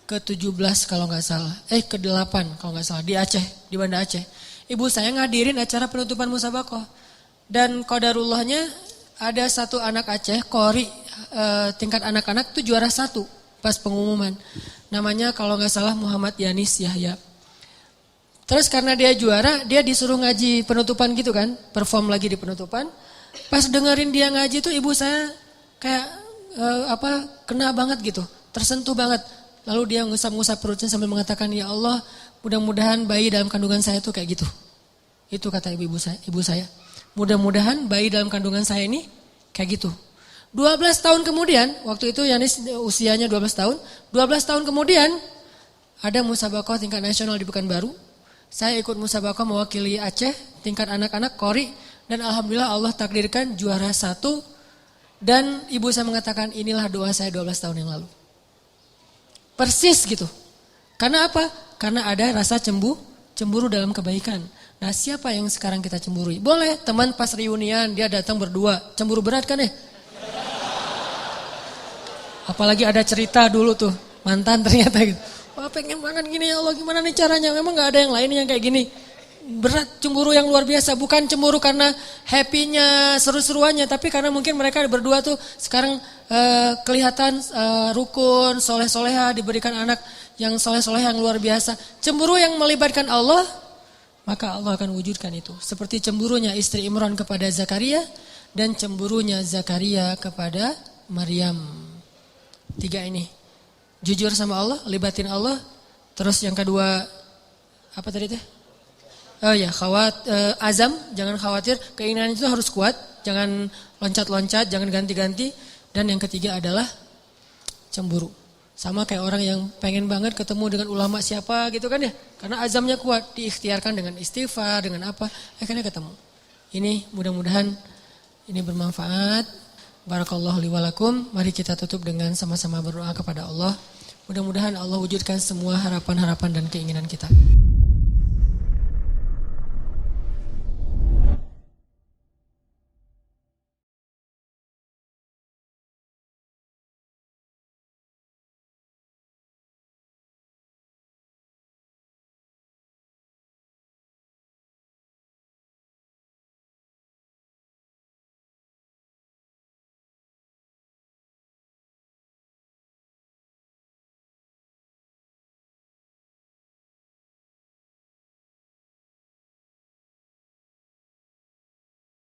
ke-17 kalau nggak salah, ke-8 kalau nggak salah, di Aceh, di Banda Aceh. Ibu saya ngadirin acara penutupan musabakoh. Dan qadarullahnya ada satu anak Aceh, Qori, tingkat anak-anak itu juara 1 pas pengumuman. Namanya kalau nggak salah Muhammad Yanis Yahya. Terus karena dia juara, dia disuruh ngaji penutupan gitu kan, perform lagi di penutupan. Pas dengerin dia ngaji tuh ibu saya kayak kena banget gitu. tersentuh banget. Lalu dia ngusap-ngusap perutnya sambil mengatakan, ya Allah, mudah-mudahan bayi dalam kandungan saya tuh kayak gitu. Itu kata ibu saya. Mudah-mudahan bayi dalam kandungan saya ini kayak gitu. 12 tahun kemudian, waktu itu Yanis usianya 12 tahun. 12 tahun kemudian, ada musabaqah tingkat nasional di Pekanbaru. Saya ikut musabaqah mewakili Aceh, tingkat anak-anak, Kori. Dan Alhamdulillah Allah takdirkan juara 1. Dan ibu saya mengatakan, inilah doa saya 12 tahun yang lalu. Persis gitu. Karena apa? Karena ada rasa cemburu dalam kebaikan. Nah, siapa yang sekarang kita cemburui? Boleh, teman pas reunian dia datang berdua. Cemburu berat kan ya? Apalagi ada cerita dulu tuh, mantan ternyata gitu. Wah, pengen banget gini ya Allah, gimana nih caranya? Memang gak ada yang lain yang kayak gini. Berat, cemburu yang luar biasa. Bukan cemburu karena happy-nya, seru-seruannya. Tapi karena mungkin mereka berdua tuh sekarang kelihatan rukun, soleh-soleha, diberikan anak yang soleh-soleh yang luar biasa. Cemburu yang melibatkan Allah, maka Allah akan wujudkan itu. Seperti cemburunya istri Imran kepada Zakaria dan cemburunya Zakaria kepada Maryam. 3 ini. Jujur sama Allah, libatin Allah. Terus yang kedua, apa tadi teh? Oh ya, azam, jangan khawatir. Keinginan itu harus kuat, jangan loncat-loncat, jangan ganti-ganti. Dan yang ketiga adalah cemburu. Sama kayak orang yang pengen banget ketemu dengan ulama siapa gitu kan ya. Karena azamnya kuat, diikhtiarkan dengan istighfar, dengan apa, akhirnya ketemu. Ini mudah-mudahan ini bermanfaat. Barakallahu li wa lakum. Mari kita tutup dengan sama-sama berdoa kepada Allah. Mudah-mudahan Allah wujudkan semua harapan-harapan dan keinginan kita.